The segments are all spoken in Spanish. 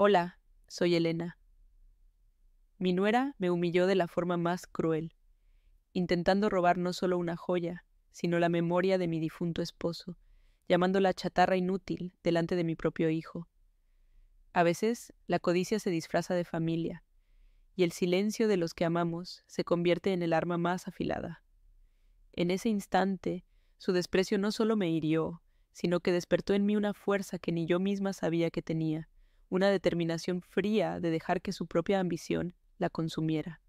Hola, soy Elena. Mi nuera me humilló de la forma más cruel, intentando robar no solo una joya, sino la memoria de mi difunto esposo, llamándola chatarra inútil delante de mi propio hijo. A veces, la codicia se disfraza de familia, y el silencio de los que amamos se convierte en el arma más afilada. En ese instante, su desprecio no solo me hirió, sino que despertó en mí una fuerza que ni yo misma sabía que tenía, una determinación fría de dejar que su propia ambición la consumiera.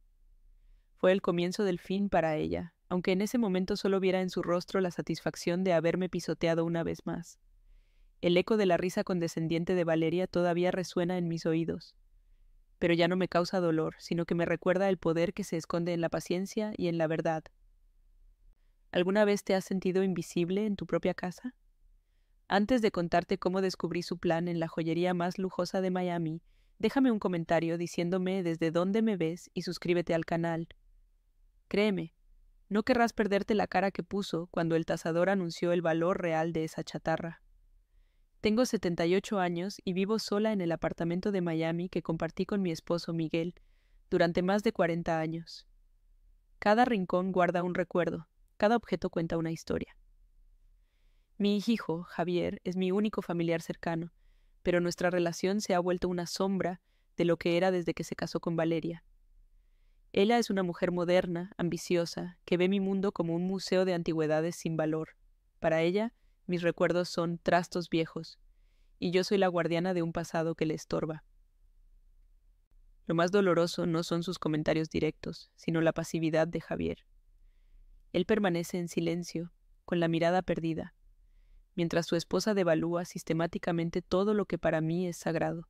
Fue el comienzo del fin para ella, aunque en ese momento solo viera en su rostro la satisfacción de haberme pisoteado una vez más. El eco de la risa condescendiente de Valeria todavía resuena en mis oídos, pero ya no me causa dolor, sino que me recuerda el poder que se esconde en la paciencia y en la verdad. ¿Alguna vez te has sentido invisible en tu propia casa? Antes de contarte cómo descubrí su plan en la joyería más lujosa de Miami, déjame un comentario diciéndome desde dónde me ves y suscríbete al canal. Créeme, no querrás perderte la cara que puso cuando el tasador anunció el valor real de esa chatarra. Tengo 78 años y vivo sola en el apartamento de Miami que compartí con mi esposo Miguel durante más de 40 años. Cada rincón guarda un recuerdo, cada objeto cuenta una historia. Mi hijo, Javier, es mi único familiar cercano, pero nuestra relación se ha vuelto una sombra de lo que era desde que se casó con Valeria. Ella es una mujer moderna, ambiciosa, que ve mi mundo como un museo de antigüedades sin valor. Para ella, mis recuerdos son trastos viejos, y yo soy la guardiana de un pasado que le estorba. Lo más doloroso no son sus comentarios directos, sino la pasividad de Javier. Él permanece en silencio, con la mirada perdida, mientras su esposa devalúa sistemáticamente todo lo que para mí es sagrado.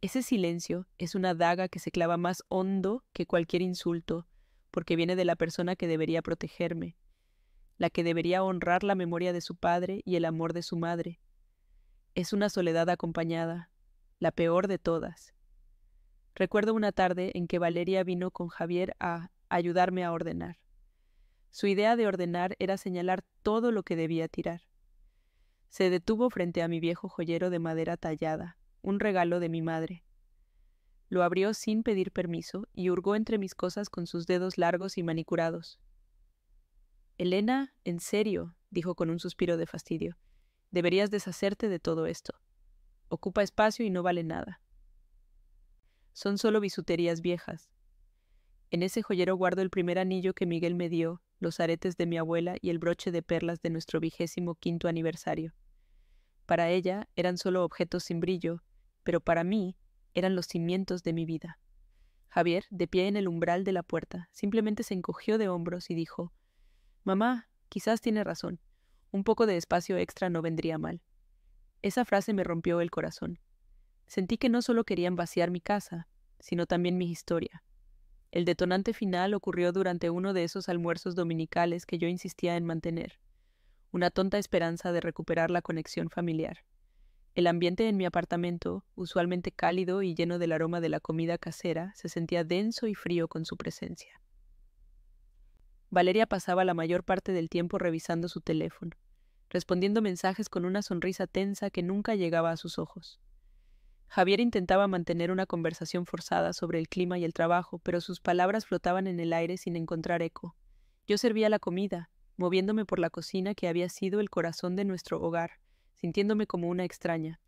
Ese silencio es una daga que se clava más hondo que cualquier insulto, porque viene de la persona que debería protegerme, la que debería honrar la memoria de su padre y el amor de su madre. Es una soledad acompañada, la peor de todas. Recuerdo una tarde en que Valeria vino con Javier a ayudarme a ordenar. Su idea de ordenar era señalar todo lo que debía tirar. Se detuvo frente a mi viejo joyero de madera tallada, un regalo de mi madre. Lo abrió sin pedir permiso y hurgó entre mis cosas con sus dedos largos y manicurados. Elena, en serio, dijo con un suspiro de fastidio, deberías deshacerte de todo esto. Ocupa espacio y no vale nada. Son solo bisuterías viejas. En ese joyero guardo el primer anillo que Miguel me dio, los aretes de mi abuela y el broche de perlas de nuestro 25º aniversario. Para ella eran solo objetos sin brillo, pero para mí eran los cimientos de mi vida. Javier, de pie en el umbral de la puerta, simplemente se encogió de hombros y dijo: «Mamá, quizás tiene razón. Un poco de espacio extra no vendría mal». Esa frase me rompió el corazón. Sentí que no solo querían vaciar mi casa, sino también mi historia. El detonante final ocurrió durante uno de esos almuerzos dominicales que yo insistía en mantener, una tonta esperanza de recuperar la conexión familiar. El ambiente en mi apartamento, usualmente cálido y lleno del aroma de la comida casera, se sentía denso y frío con su presencia. Valeria pasaba la mayor parte del tiempo revisando su teléfono, respondiendo mensajes con una sonrisa tensa que nunca llegaba a sus ojos. Javier intentaba mantener una conversación forzada sobre el clima y el trabajo, pero sus palabras flotaban en el aire sin encontrar eco. Yo servía la comida, moviéndome por la cocina que había sido el corazón de nuestro hogar, sintiéndome como una extraña.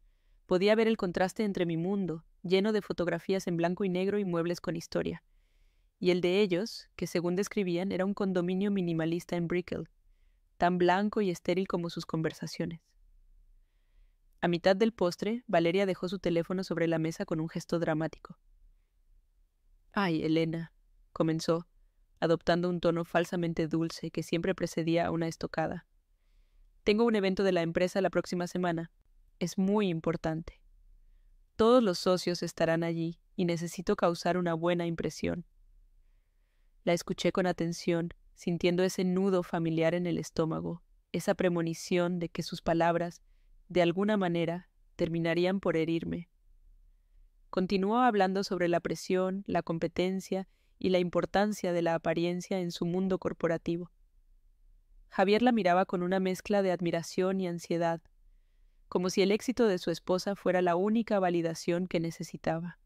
Podía ver el contraste entre mi mundo, lleno de fotografías en blanco y negro y muebles con historia, y el de ellos, que según describían era un condominio minimalista en Brickell, tan blanco y estéril como sus conversaciones. A mitad del postre, Valeria dejó su teléfono sobre la mesa con un gesto dramático. «Ay, Elena», comenzó, adoptando un tono falsamente dulce que siempre precedía a una estocada. «Tengo un evento de la empresa la próxima semana. Es muy importante. Todos los socios estarán allí y necesito causar una buena impresión». La escuché con atención, sintiendo ese nudo familiar en el estómago, esa premonición de que sus palabras, de alguna manera, terminarían por herirme. Continuó hablando sobre la presión, la competencia y la importancia de la apariencia en su mundo corporativo. Javier la miraba con una mezcla de admiración y ansiedad, como si el éxito de su esposa fuera la única validación que necesitaba.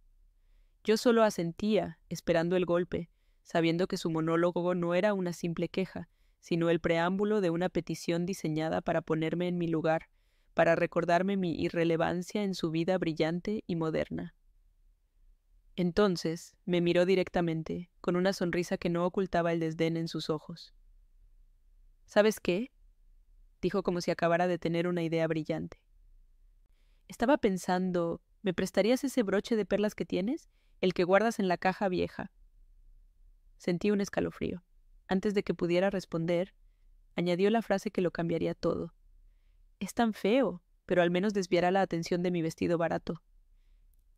Yo solo asentía, esperando el golpe, sabiendo que su monólogo no era una simple queja, sino el preámbulo de una petición diseñada para ponerme en mi lugar, para recordarme mi irrelevancia en su vida brillante y moderna. Entonces me miró directamente, con una sonrisa que no ocultaba el desdén en sus ojos. ¿Sabes qué?, dijo como si acabara de tener una idea brillante. Estaba pensando, ¿me prestarías ese broche de perlas que tienes? El que guardas en la caja vieja. Sentí un escalofrío. Antes de que pudiera responder, añadió la frase que lo cambiaría todo. Es tan feo, pero al menos desviará la atención de mi vestido barato.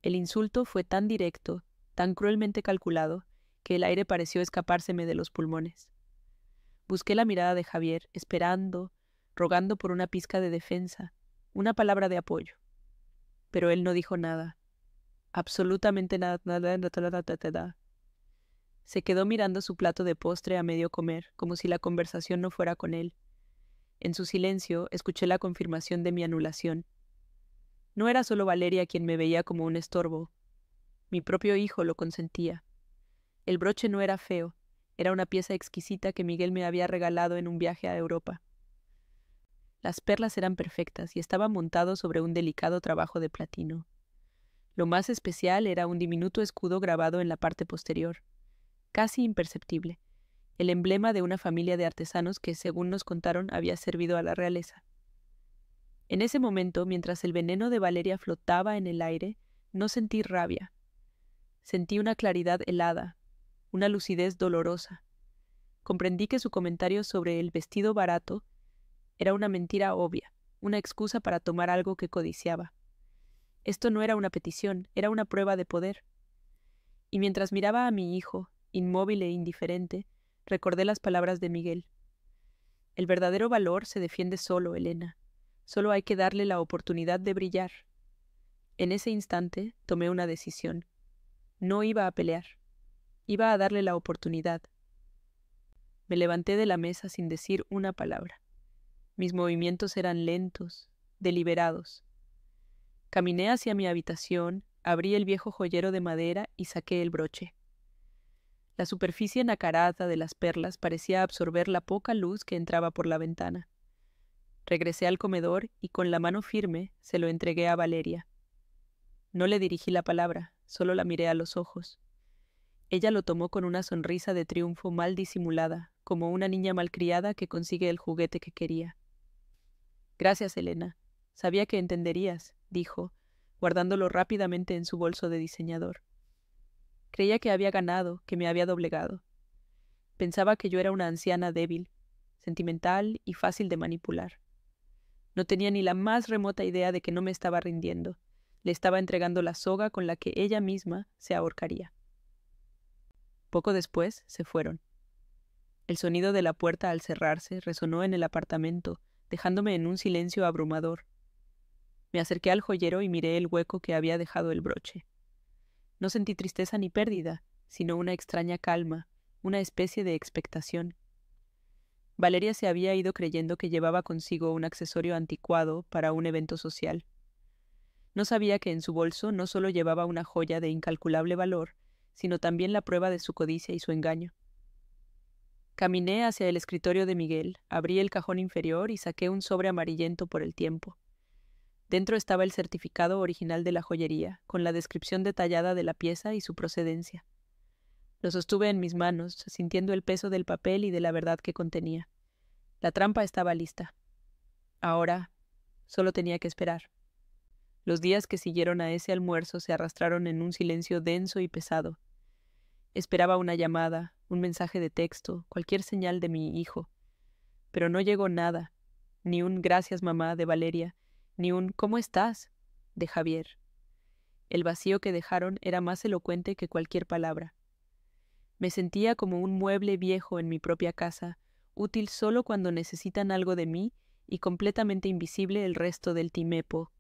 El insulto fue tan directo, tan cruelmente calculado, que el aire pareció escapárseme de los pulmones. Busqué la mirada de Javier, esperando, rogando por una pizca de defensa, una palabra de apoyo. Pero él no dijo nada. Absolutamente nada. Se quedó mirando su plato de postre a medio comer, como si la conversación no fuera con él. En su silencio, escuché la confirmación de mi anulación. No era solo Valeria quien me veía como un estorbo. Mi propio hijo lo consentía. El broche no era feo, era una pieza exquisita que Miguel me había regalado en un viaje a Europa. Las perlas eran perfectas y estaba montado sobre un delicado trabajo de platino. Lo más especial era un diminuto escudo grabado en la parte posterior, casi imperceptible, el emblema de una familia de artesanos que, según nos contaron, había servido a la realeza. En ese momento, mientras el veneno de Valeria flotaba en el aire, no sentí rabia. Sentí una claridad helada, una lucidez dolorosa. Comprendí que su comentario sobre el vestido barato era una mentira obvia, una excusa para tomar algo que codiciaba. Esto no era una petición, era una prueba de poder. Y mientras miraba a mi hijo, inmóvil e indiferente, recordé las palabras de Miguel. El verdadero valor se defiende solo, Elena. Solo hay que darle la oportunidad de brillar. En ese instante tomé una decisión. No iba a pelear. Iba a darle la oportunidad. Me levanté de la mesa sin decir una palabra. Mis movimientos eran lentos, deliberados. Caminé hacia mi habitación, abrí el viejo joyero de madera y saqué el broche. La superficie nacarada de las perlas parecía absorber la poca luz que entraba por la ventana. Regresé al comedor y con la mano firme se lo entregué a Valeria. No le dirigí la palabra, solo la miré a los ojos. Ella lo tomó con una sonrisa de triunfo mal disimulada, como una niña malcriada que consigue el juguete que quería. Gracias, Elena. Sabía que entenderías, dijo, guardándolo rápidamente en su bolso de diseñador. Creía que había ganado, que me había doblegado. Pensaba que yo era una anciana débil, sentimental y fácil de manipular. No tenía ni la más remota idea de que no me estaba rindiendo. Le estaba entregando la soga con la que ella misma se ahorcaría. Poco después se fueron. El sonido de la puerta al cerrarse resonó en el apartamento, dejándome en un silencio abrumador. Me acerqué al joyero y miré el hueco que había dejado el broche. No sentí tristeza ni pérdida, sino una extraña calma, una especie de expectación. Valeria se había ido creyendo que llevaba consigo un accesorio anticuado para un evento social. No sabía que en su bolso no solo llevaba una joya de incalculable valor, sino también la prueba de su codicia y su engaño. Caminé hacia el escritorio de Miguel, abrí el cajón inferior y saqué un sobre amarillento por el tiempo. Dentro estaba el certificado original de la joyería, con la descripción detallada de la pieza y su procedencia. Lo sostuve en mis manos, sintiendo el peso del papel y de la verdad que contenía. La trampa estaba lista. Ahora solo tenía que esperar. Los días que siguieron a ese almuerzo se arrastraron en un silencio denso y pesado. Esperaba una llamada, un mensaje de texto, cualquier señal de mi hijo. Pero no llegó nada, ni un gracias mamá de Valeria, ni un ¿cómo estás? De Javier. El vacío que dejaron era más elocuente que cualquier palabra. Me sentía como un mueble viejo en mi propia casa, útil solo cuando necesitan algo de mí y completamente invisible el resto del timepo.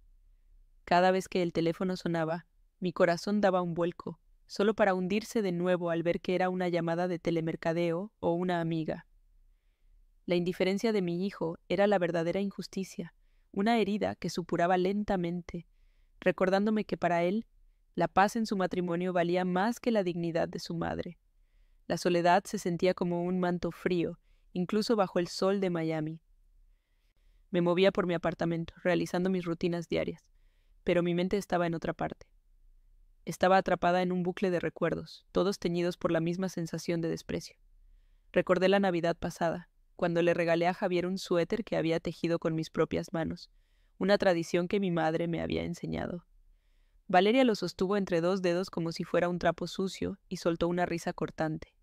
Cada vez que el teléfono sonaba, mi corazón daba un vuelco, solo para hundirse de nuevo al ver que era una llamada de telemercadeo o una amiga. La indiferencia de mi hijo era la verdadera injusticia, una herida que supuraba lentamente, recordándome que para él la paz en su matrimonio valía más que la dignidad de su madre. La soledad se sentía como un manto frío, incluso bajo el sol de Miami. Me movía por mi apartamento, realizando mis rutinas diarias, pero mi mente estaba en otra parte. Estaba atrapada en un bucle de recuerdos, todos teñidos por la misma sensación de desprecio. Recordé la Navidad pasada, cuando le regalé a Javier un suéter que había tejido con mis propias manos, una tradición que mi madre me había enseñado. Valeria lo sostuvo entre dos dedos como si fuera un trapo sucio y soltó una risa cortante.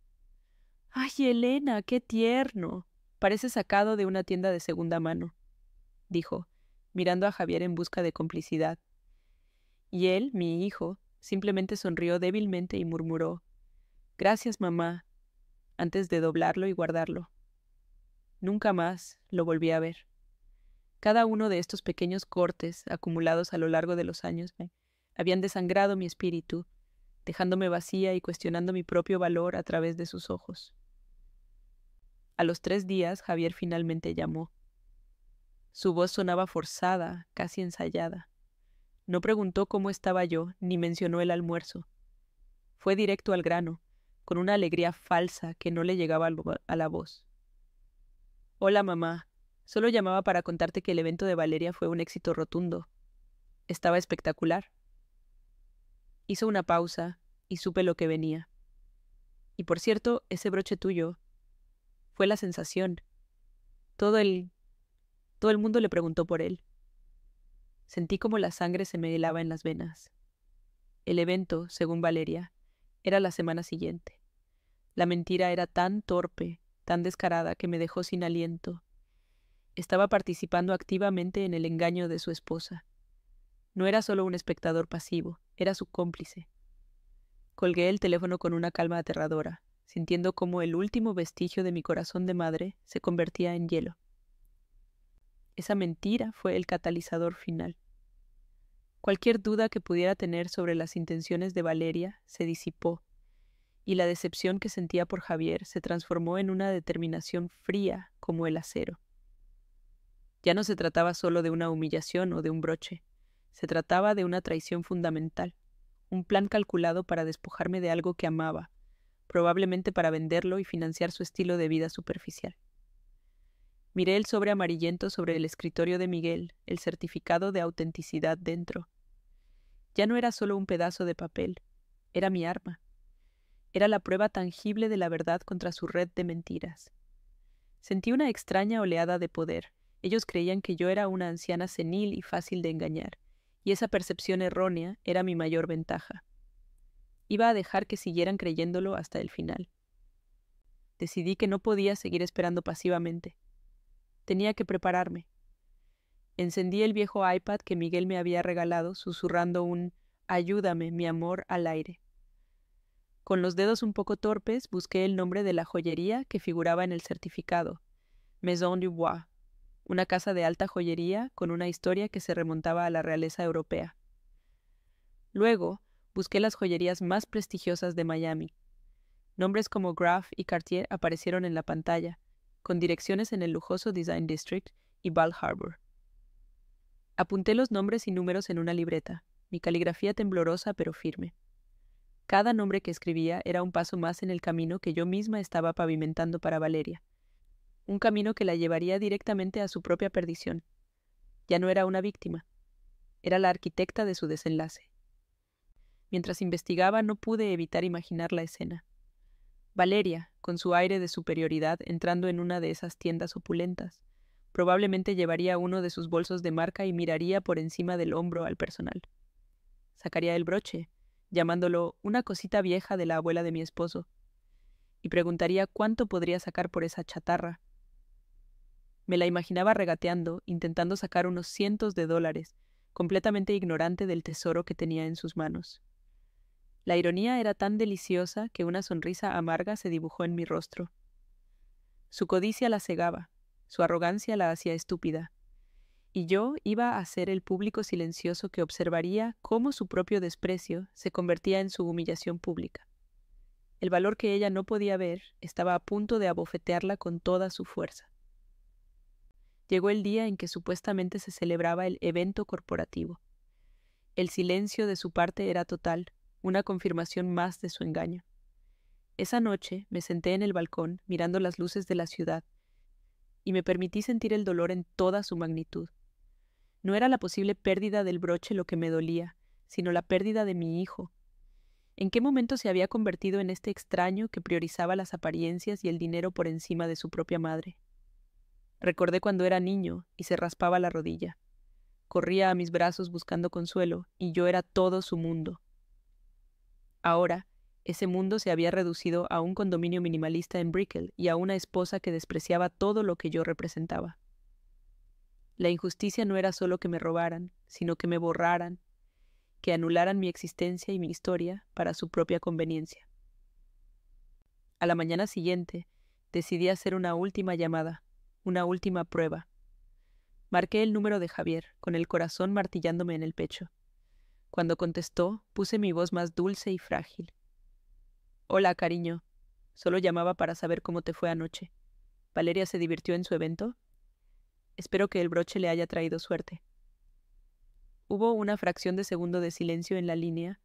¡Ay, Elena, qué tierno! Parece sacado de una tienda de segunda mano, dijo, mirando a Javier en busca de complicidad. Y él, mi hijo, simplemente sonrió débilmente y murmuró, «Gracias, mamá», antes de doblarlo y guardarlo. Nunca más lo volví a ver. Cada uno de estos pequeños cortes, acumulados a lo largo de los años, habían desangrado mi espíritu, dejándome vacía y cuestionando mi propio valor a través de sus ojos. A los 3 días, Javier finalmente llamó. Su voz sonaba forzada, casi ensayada. No preguntó cómo estaba yo, ni mencionó el almuerzo. Fue directo al grano, con una alegría falsa que no le llegaba a la voz. «Hola, mamá. Solo llamaba para contarte que el evento de Valeria fue un éxito rotundo. Estaba espectacular». Hizo una pausa y supe lo que venía. «Y por cierto, ese broche tuyo fue la sensación. Todo el mundo le preguntó por él». Sentí como la sangre se me helaba en las venas. El evento, según Valeria, era la semana siguiente. La mentira era tan torpe, tan descarada, que me dejó sin aliento. Estaba participando activamente en el engaño de su esposa. No era solo un espectador pasivo, era su cómplice. Colgué el teléfono con una calma aterradora, sintiendo cómo el último vestigio de mi corazón de madre se convertía en hielo. Esa mentira fue el catalizador final. Cualquier duda que pudiera tener sobre las intenciones de Valeria se disipó, y la decepción que sentía por Javier se transformó en una determinación fría como el acero. Ya no se trataba solo de una humillación o de un broche, se trataba de una traición fundamental, un plan calculado para despojarme de algo que amaba, probablemente para venderlo y financiar su estilo de vida superficial. Miré el sobre amarillento sobre el escritorio de Miguel, el certificado de autenticidad dentro. Ya no era solo un pedazo de papel, era mi arma. Era la prueba tangible de la verdad contra su red de mentiras. Sentí una extraña oleada de poder. Ellos creían que yo era una anciana senil y fácil de engañar, y esa percepción errónea era mi mayor ventaja. Iba a dejar que siguieran creyéndolo hasta el final. Decidí que no podía seguir esperando pasivamente. Tenía que prepararme. Encendí el viejo iPad que Miguel me había regalado, susurrando un «Ayúdame, mi amor» al aire. Con los dedos un poco torpes, busqué el nombre de la joyería que figuraba en el certificado, Maison du Bois, una casa de alta joyería con una historia que se remontaba a la realeza europea. Luego, busqué las joyerías más prestigiosas de Miami. Nombres como Graff y Cartier aparecieron en la pantalla, con direcciones en el lujoso Design District y Bal Harbour. Apunté los nombres y números en una libreta, mi caligrafía temblorosa pero firme. Cada nombre que escribía era un paso más en el camino que yo misma estaba pavimentando para Valeria, un camino que la llevaría directamente a su propia perdición. Ya no era una víctima, era la arquitecta de su desenlace. Mientras investigaba no pude evitar imaginar la escena. Valeria, con su aire de superioridad, entrando en una de esas tiendas opulentas. Probablemente llevaría uno de sus bolsos de marca y miraría por encima del hombro al personal. Sacaría el broche, llamándolo una cosita vieja de la abuela de mi esposo, y preguntaría cuánto podría sacar por esa chatarra. Me la imaginaba regateando, intentando sacar unos cientos de dólares, completamente ignorante del tesoro que tenía en sus manos. La ironía era tan deliciosa que una sonrisa amarga se dibujó en mi rostro. Su codicia la cegaba, su arrogancia la hacía estúpida, y yo iba a ser el público silencioso que observaría cómo su propio desprecio se convertía en su humillación pública. El valor que ella no podía ver estaba a punto de abofetearla con toda su fuerza. Llegó el día en que supuestamente se celebraba el evento corporativo. El silencio de su parte era total, una confirmación más de su engaño. Esa noche me senté en el balcón mirando las luces de la ciudad y me permití sentir el dolor en toda su magnitud. No era la posible pérdida del broche lo que me dolía, sino la pérdida de mi hijo. ¿En qué momento se había convertido en este extraño que priorizaba las apariencias y el dinero por encima de su propia madre? Recordé cuando era niño y se raspaba la rodilla. Corría a mis brazos buscando consuelo y yo era todo su mundo. Ahora, ese mundo se había reducido a un condominio minimalista en Brickell y a una esposa que despreciaba todo lo que yo representaba. La injusticia no era solo que me robaran, sino que me borraran, que anularan mi existencia y mi historia para su propia conveniencia. A la mañana siguiente, decidí hacer una última llamada, una última prueba. Marqué el número de Javier, con el corazón martillándome en el pecho. Cuando contestó, puse mi voz más dulce y frágil. Hola, cariño. Solo llamaba para saber cómo te fue anoche. ¿Valeria se divirtió en su evento? Espero que el broche le haya traído suerte. Hubo una fracción de segundo de silencio en la línea,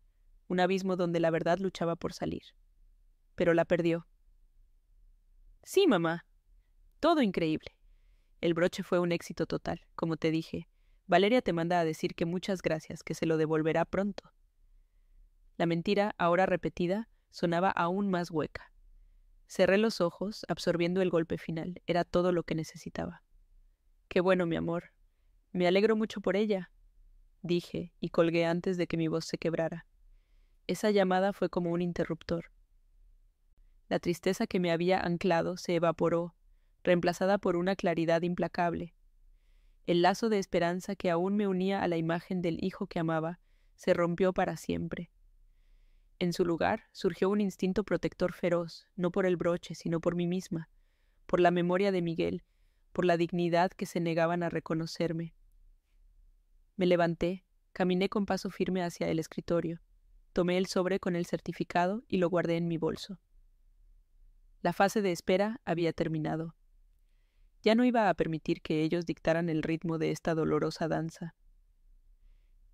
un abismo donde la verdad luchaba por salir. Pero la perdió. Sí, mamá. Todo increíble. El broche fue un éxito total, como te dije. Valeria te manda a decir que muchas gracias, que se lo devolverá pronto. La mentira, ahora repetida, sonaba aún más hueca. Cerré los ojos, absorbiendo el golpe final. Era todo lo que necesitaba. Qué bueno, mi amor. Me alegro mucho por ella, dije, y colgué antes de que mi voz se quebrara. Esa llamada fue como un interruptor. La tristeza que me había anclado se evaporó, reemplazada por una claridad implacable. El lazo de esperanza que aún me unía a la imagen del hijo que amaba se rompió para siempre. En su lugar surgió un instinto protector feroz, no por el broche, sino por mí misma, por la memoria de Miguel, por la dignidad que se negaban a reconocerme. Me levanté, caminé con paso firme hacia el escritorio, tomé el sobre con el certificado y lo guardé en mi bolso. La fase de espera había terminado. Ya no iba a permitir que ellos dictaran el ritmo de esta dolorosa danza.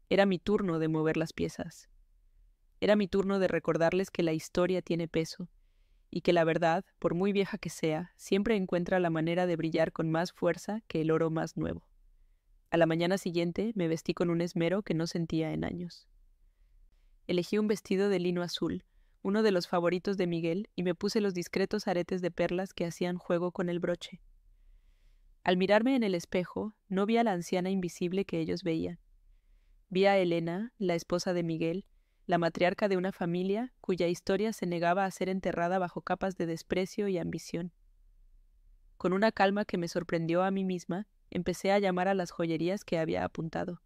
Era mi turno de mover las piezas. Era mi turno de recordarles que la historia tiene peso y que la verdad, por muy vieja que sea, siempre encuentra la manera de brillar con más fuerza que el oro más nuevo. A la mañana siguiente me vestí con un esmero que no sentía en años. Elegí un vestido de lino azul, uno de los favoritos de Miguel, y me puse los discretos aretes de perlas que hacían juego con el broche. Al mirarme en el espejo, no vi a la anciana invisible que ellos veían. Vi a Elena, la esposa de Miguel, la matriarca de una familia cuya historia se negaba a ser enterrada bajo capas de desprecio y ambición. Con una calma que me sorprendió a mí misma, empecé a llamar a las joyerías que había apuntado.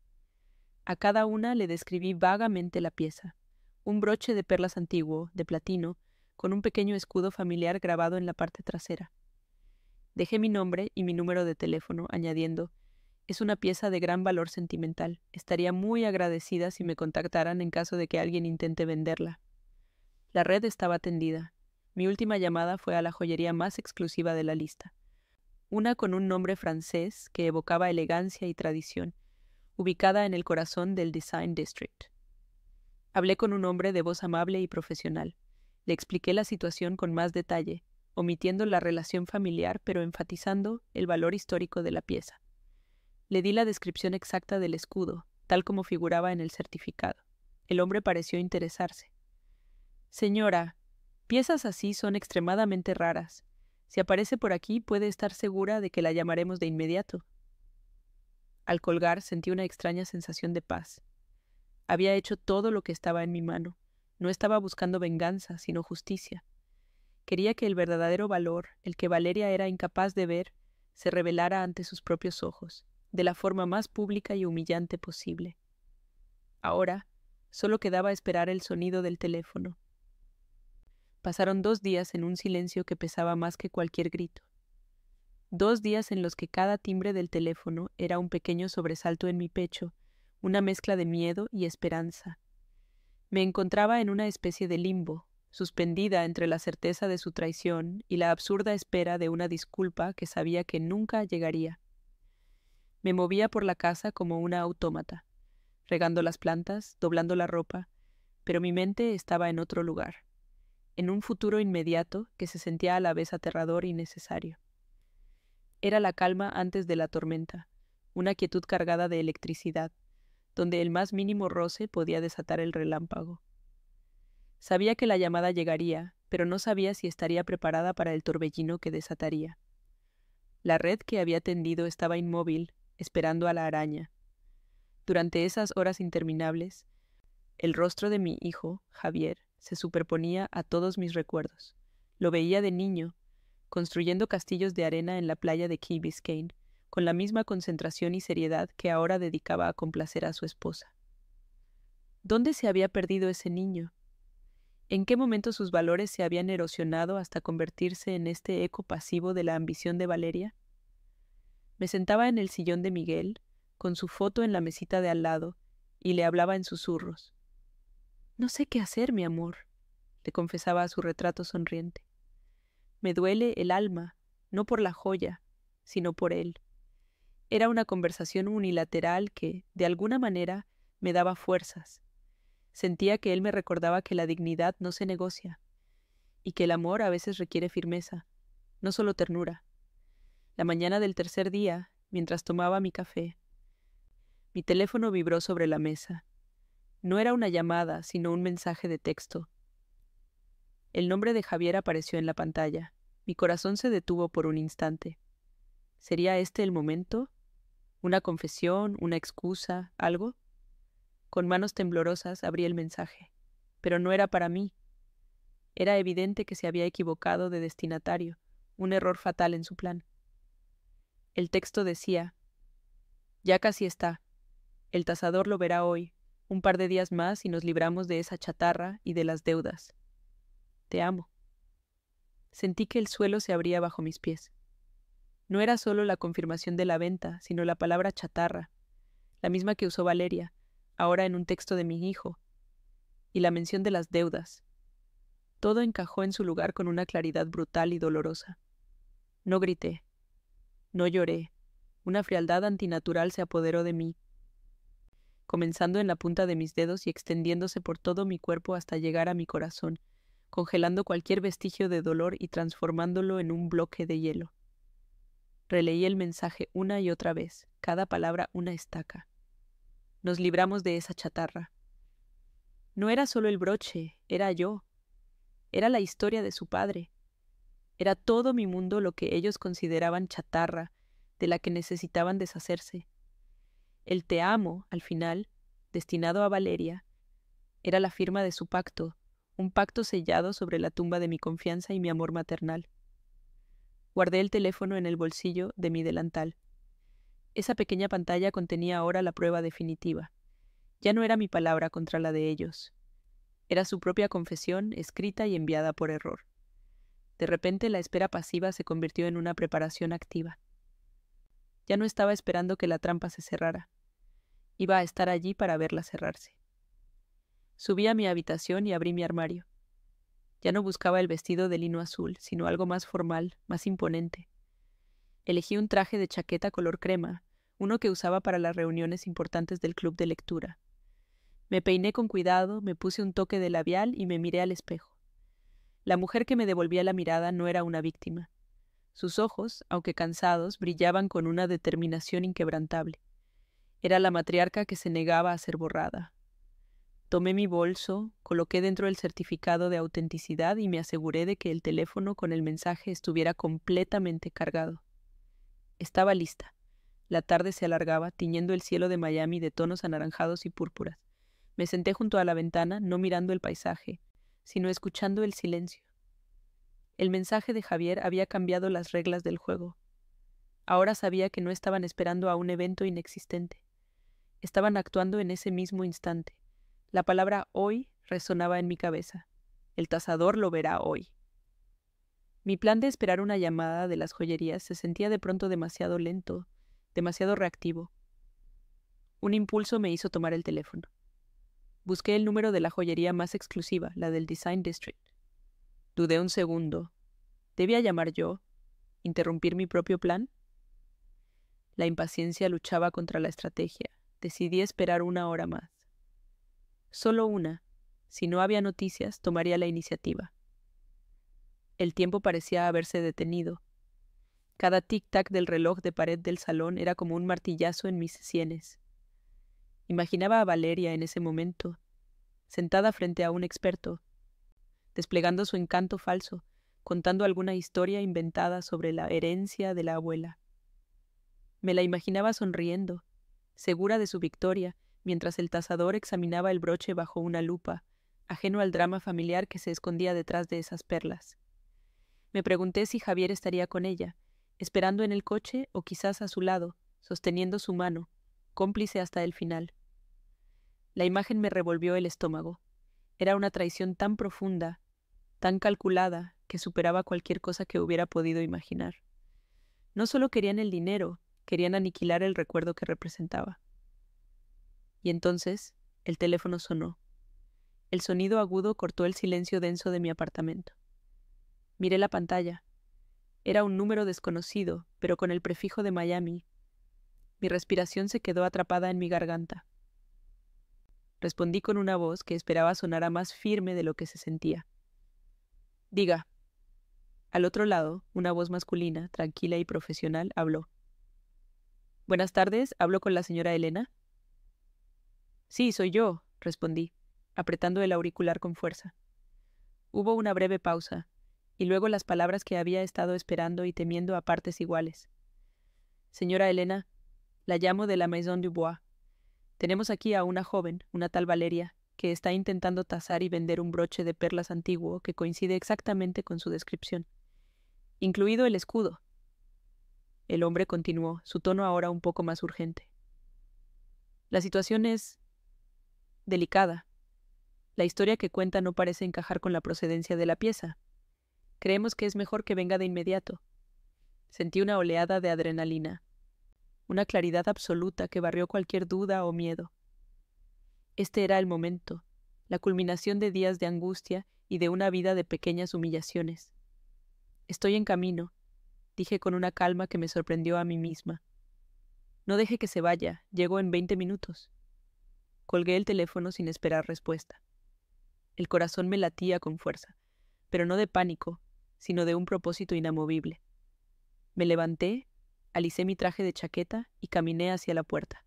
A cada una le describí vagamente la pieza. Un broche de perlas antiguo, de platino, con un pequeño escudo familiar grabado en la parte trasera. Dejé mi nombre y mi número de teléfono, añadiendo: es una pieza de gran valor sentimental. Estaría muy agradecida si me contactaran en caso de que alguien intente venderla. La red estaba tendida. Mi última llamada fue a la joyería más exclusiva de la lista. Una con un nombre francés que evocaba elegancia y tradición, ubicada en el corazón del Design District. Hablé con un hombre de voz amable y profesional. Le expliqué la situación con más detalle, omitiendo la relación familiar pero enfatizando el valor histórico de la pieza. Le di la descripción exacta del escudo, tal como figuraba en el certificado. El hombre pareció interesarse. Señora, piezas así son extremadamente raras. Si aparece por aquí, puede estar segura de que la llamaremos de inmediato. Al colgar sentí una extraña sensación de paz. Había hecho todo lo que estaba en mi mano. No estaba buscando venganza, sino justicia. Quería que el verdadero valor, el que Valeria era incapaz de ver, se revelara ante sus propios ojos, de la forma más pública y humillante posible. Ahora, solo quedaba esperar el sonido del teléfono. Pasaron 2 días en un silencio que pesaba más que cualquier grito. 2 días en los que cada timbre del teléfono era un pequeño sobresalto en mi pecho, una mezcla de miedo y esperanza. Me encontraba en una especie de limbo, suspendida entre la certeza de su traición y la absurda espera de una disculpa que sabía que nunca llegaría. Me movía por la casa como una autómata, regando las plantas, doblando la ropa, pero mi mente estaba en otro lugar, en un futuro inmediato que se sentía a la vez aterrador y necesario. Era la calma antes de la tormenta, una quietud cargada de electricidad, donde el más mínimo roce podía desatar el relámpago. Sabía que la llamada llegaría, pero no sabía si estaría preparada para el torbellino que desataría. La red que había tendido estaba inmóvil, esperando a la araña. Durante esas horas interminables, el rostro de mi hijo, Javier, se superponía a todos mis recuerdos. Lo veía de niño, construyendo castillos de arena en la playa de Key Biscayne, con la misma concentración y seriedad que ahora dedicaba a complacer a su esposa. ¿Dónde se había perdido ese niño? ¿En qué momento sus valores se habían erosionado hasta convertirse en este eco pasivo de la ambición de Valeria? Me sentaba en el sillón de Miguel, con su foto en la mesita de al lado, y le hablaba en susurros. «No sé qué hacer, mi amor», le confesaba a su retrato sonriente. «Me duele el alma, no por la joya, sino por él». Era una conversación unilateral que, de alguna manera, me daba fuerzas. Sentía que él me recordaba que la dignidad no se negocia, y que el amor a veces requiere firmeza, no solo ternura. La mañana del tercer día, mientras tomaba mi café, mi teléfono vibró sobre la mesa. No era una llamada, sino un mensaje de texto. El nombre de Javier apareció en la pantalla. Mi corazón se detuvo por un instante. ¿Sería este el momento? ¿Una confesión? ¿Una excusa? ¿Algo? Con manos temblorosas abrí el mensaje. Pero no era para mí. Era evidente que se había equivocado de destinatario, un error fatal en su plan. El texto decía: «Ya casi está. El tasador lo verá hoy. Un par de días más y nos libramos de esa chatarra y de las deudas. Te amo». Sentí que el suelo se abría bajo mis pies. No era solo la confirmación de la venta, sino la palabra chatarra, la misma que usó Valeria, ahora en un texto de mi hijo, y la mención de las deudas. Todo encajó en su lugar con una claridad brutal y dolorosa. No grité, no lloré. Una frialdad antinatural se apoderó de mí, comenzando en la punta de mis dedos y extendiéndose por todo mi cuerpo hasta llegar a mi corazón, congelando cualquier vestigio de dolor y transformándolo en un bloque de hielo. Releí el mensaje una y otra vez, cada palabra una estaca. Nos libramos de esa chatarra. No era solo el broche, era yo. Era la historia de su padre. Era todo mi mundo lo que ellos consideraban chatarra, de la que necesitaban deshacerse. El te amo, al final, destinado a Valeria, era la firma de su pacto, un pacto sellado sobre la tumba de mi confianza y mi amor maternal. Guardé el teléfono en el bolsillo de mi delantal. Esa pequeña pantalla contenía ahora la prueba definitiva. Ya no era mi palabra contra la de ellos. Era su propia confesión, escrita y enviada por error. De repente la espera pasiva se convirtió en una preparación activa. Ya no estaba esperando que la trampa se cerrara. Iba a estar allí para verla cerrarse. Subí a mi habitación y abrí mi armario. Ya no buscaba el vestido de lino azul, sino algo más formal, más imponente. Elegí un traje de chaqueta color crema, uno que usaba para las reuniones importantes del club de lectura. Me peiné con cuidado, me puse un toque de labial y me miré al espejo. La mujer que me devolvía la mirada no era una víctima. Sus ojos, aunque cansados, brillaban con una determinación inquebrantable. Era la matriarca que se negaba a ser borrada. Tomé mi bolso, coloqué dentro el certificado de autenticidad y me aseguré de que el teléfono con el mensaje estuviera completamente cargado. Estaba lista. La tarde se alargaba, tiñendo el cielo de Miami de tonos anaranjados y púrpuras. Me senté junto a la ventana, no mirando el paisaje, sino escuchando el silencio. El mensaje de Javier había cambiado las reglas del juego. Ahora sabía que no estaban esperando a un evento inexistente. Estaban actuando en ese mismo instante. La palabra hoy resonaba en mi cabeza. El tasador lo verá hoy. Mi plan de esperar una llamada de las joyerías se sentía de pronto demasiado lento, demasiado reactivo. Un impulso me hizo tomar el teléfono. Busqué el número de la joyería más exclusiva, la del Design District. Dudé un segundo. ¿Debía llamar yo? ¿Interrumpir mi propio plan? La impaciencia luchaba contra la estrategia. Decidí esperar 1 hora más. Solo una. Si no había noticias, tomaría la iniciativa. El tiempo parecía haberse detenido. Cada tic-tac del reloj de pared del salón era como un martillazo en mis sienes. Imaginaba a Valeria en ese momento, sentada frente a un experto, desplegando su encanto falso, contando alguna historia inventada sobre la herencia de la abuela. Me la imaginaba sonriendo, segura de su victoria, mientras el tasador examinaba el broche bajo una lupa, ajeno al drama familiar que se escondía detrás de esas perlas. Me pregunté si Javier estaría con ella, esperando en el coche o quizás a su lado, sosteniendo su mano, cómplice hasta el final. La imagen me revolvió el estómago. Era una traición tan profunda, tan calculada, que superaba cualquier cosa que hubiera podido imaginar. No solo querían el dinero, querían aniquilar el recuerdo que representaba. Y entonces, el teléfono sonó. El sonido agudo cortó el silencio denso de mi apartamento. Miré la pantalla. Era un número desconocido, pero con el prefijo de Miami. Mi respiración se quedó atrapada en mi garganta. Respondí con una voz que esperaba sonara más firme de lo que se sentía. Diga. Al otro lado, una voz masculina, tranquila y profesional, habló. Buenas tardes, ¿hablo con la señora Elena? Sí, soy yo, respondí, apretando el auricular con fuerza. Hubo una breve pausa, y luego las palabras que había estado esperando y temiendo a partes iguales. Señora Elena, la llamo de la Maison Dubois. Tenemos aquí a una joven, una tal Valeria, que está intentando tasar y vender un broche de perlas antiguo que coincide exactamente con su descripción, incluido el escudo. El hombre continuó, su tono ahora un poco más urgente. La situación es delicada. La historia que cuenta no parece encajar con la procedencia de la pieza. Creemos que es mejor que venga de inmediato. Sentí una oleada de adrenalina, una claridad absoluta que barrió cualquier duda o miedo. Este era el momento, la culminación de días de angustia y de una vida de pequeñas humillaciones. Estoy en camino, dije con una calma que me sorprendió a mí misma. No deje que se vaya, llego en 20 minutos. Colgué el teléfono sin esperar respuesta. El corazón me latía con fuerza, pero no de pánico, sino de un propósito inamovible. Me levanté, alicé mi traje de chaqueta y caminé hacia la puerta.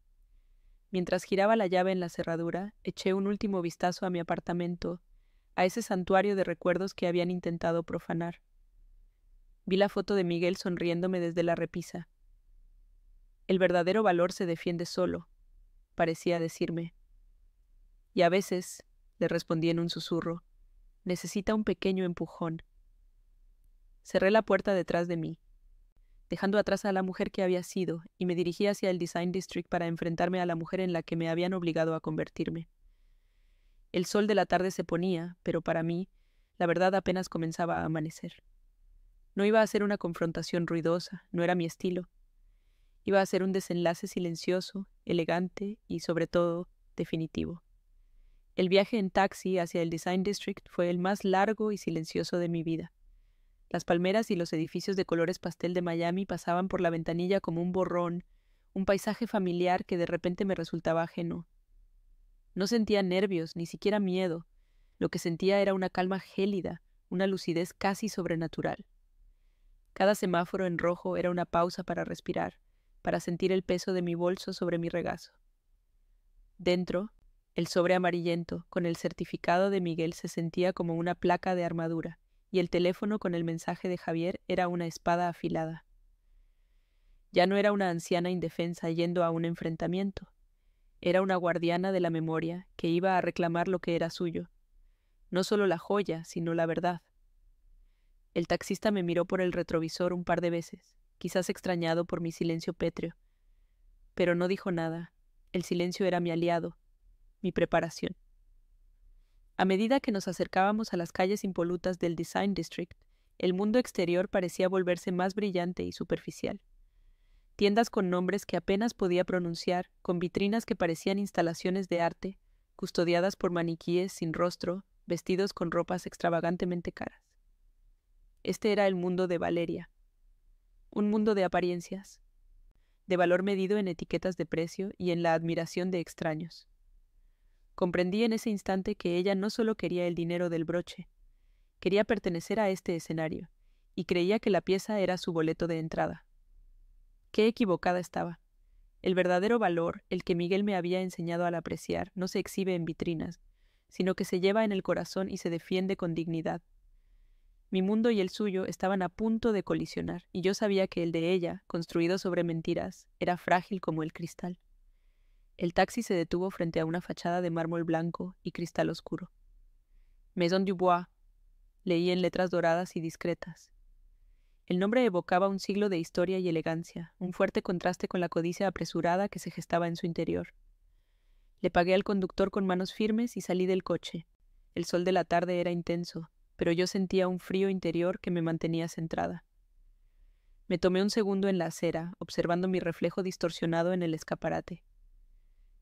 Mientras giraba la llave en la cerradura, eché un último vistazo a mi apartamento, a ese santuario de recuerdos que habían intentado profanar. Vi la foto de Miguel sonriéndome desde la repisa. El verdadero valor se defiende solo, parecía decirme. Y a veces, le respondí en un susurro, necesita un pequeño empujón. Cerré la puerta detrás de mí, dejando atrás a la mujer que había sido, y me dirigí hacia el Design District para enfrentarme a la mujer en la que me habían obligado a convertirme. El sol de la tarde se ponía, pero para mí, la verdad apenas comenzaba a amanecer. No iba a ser una confrontación ruidosa, no era mi estilo. Iba a ser un desenlace silencioso, elegante y, sobre todo, definitivo. El viaje en taxi hacia el Design District fue el más largo y silencioso de mi vida. Las palmeras y los edificios de colores pastel de Miami pasaban por la ventanilla como un borrón, un paisaje familiar que de repente me resultaba ajeno. No sentía nervios, ni siquiera miedo. Lo que sentía era una calma gélida, una lucidez casi sobrenatural. Cada semáforo en rojo era una pausa para respirar, para sentir el peso de mi bolso sobre mi regazo. Dentro, el sobre amarillento, con el certificado de Miguel, se sentía como una placa de armadura, y el teléfono con el mensaje de Javier era una espada afilada. Ya no era una anciana indefensa yendo a un enfrentamiento. Era una guardiana de la memoria que iba a reclamar lo que era suyo. No solo la joya, sino la verdad. El taxista me miró por el retrovisor un par de veces, quizás extrañado por mi silencio pétreo. Pero no dijo nada. El silencio era mi aliado, mi preparación. A medida que nos acercábamos a las calles impolutas del Design District, el mundo exterior parecía volverse más brillante y superficial. Tiendas con nombres que apenas podía pronunciar, con vitrinas que parecían instalaciones de arte, custodiadas por maniquíes sin rostro, vestidos con ropas extravagantemente caras. Este era el mundo de Valeria. Un mundo de apariencias. de valor medido en etiquetas de precio y en la admiración de extraños. Comprendí en ese instante que ella no solo quería el dinero del broche, quería pertenecer a este escenario, y creía que la pieza era su boleto de entrada. Qué equivocada estaba. El verdadero valor, el que Miguel me había enseñado al apreciar, no se exhibe en vitrinas, sino que se lleva en el corazón y se defiende con dignidad. Mi mundo y el suyo estaban a punto de colisionar, y yo sabía que el de ella, construido sobre mentiras, era frágil como el cristal. El taxi se detuvo frente a una fachada de mármol blanco y cristal oscuro. Maison Dubois, leí en letras doradas y discretas. El nombre evocaba un siglo de historia y elegancia, un fuerte contraste con la codicia apresurada que se gestaba en su interior. Le pagué al conductor con manos firmes y salí del coche. El sol de la tarde era intenso, pero yo sentía un frío interior que me mantenía centrada. Me tomé un segundo en la acera, observando mi reflejo distorsionado en el escaparate.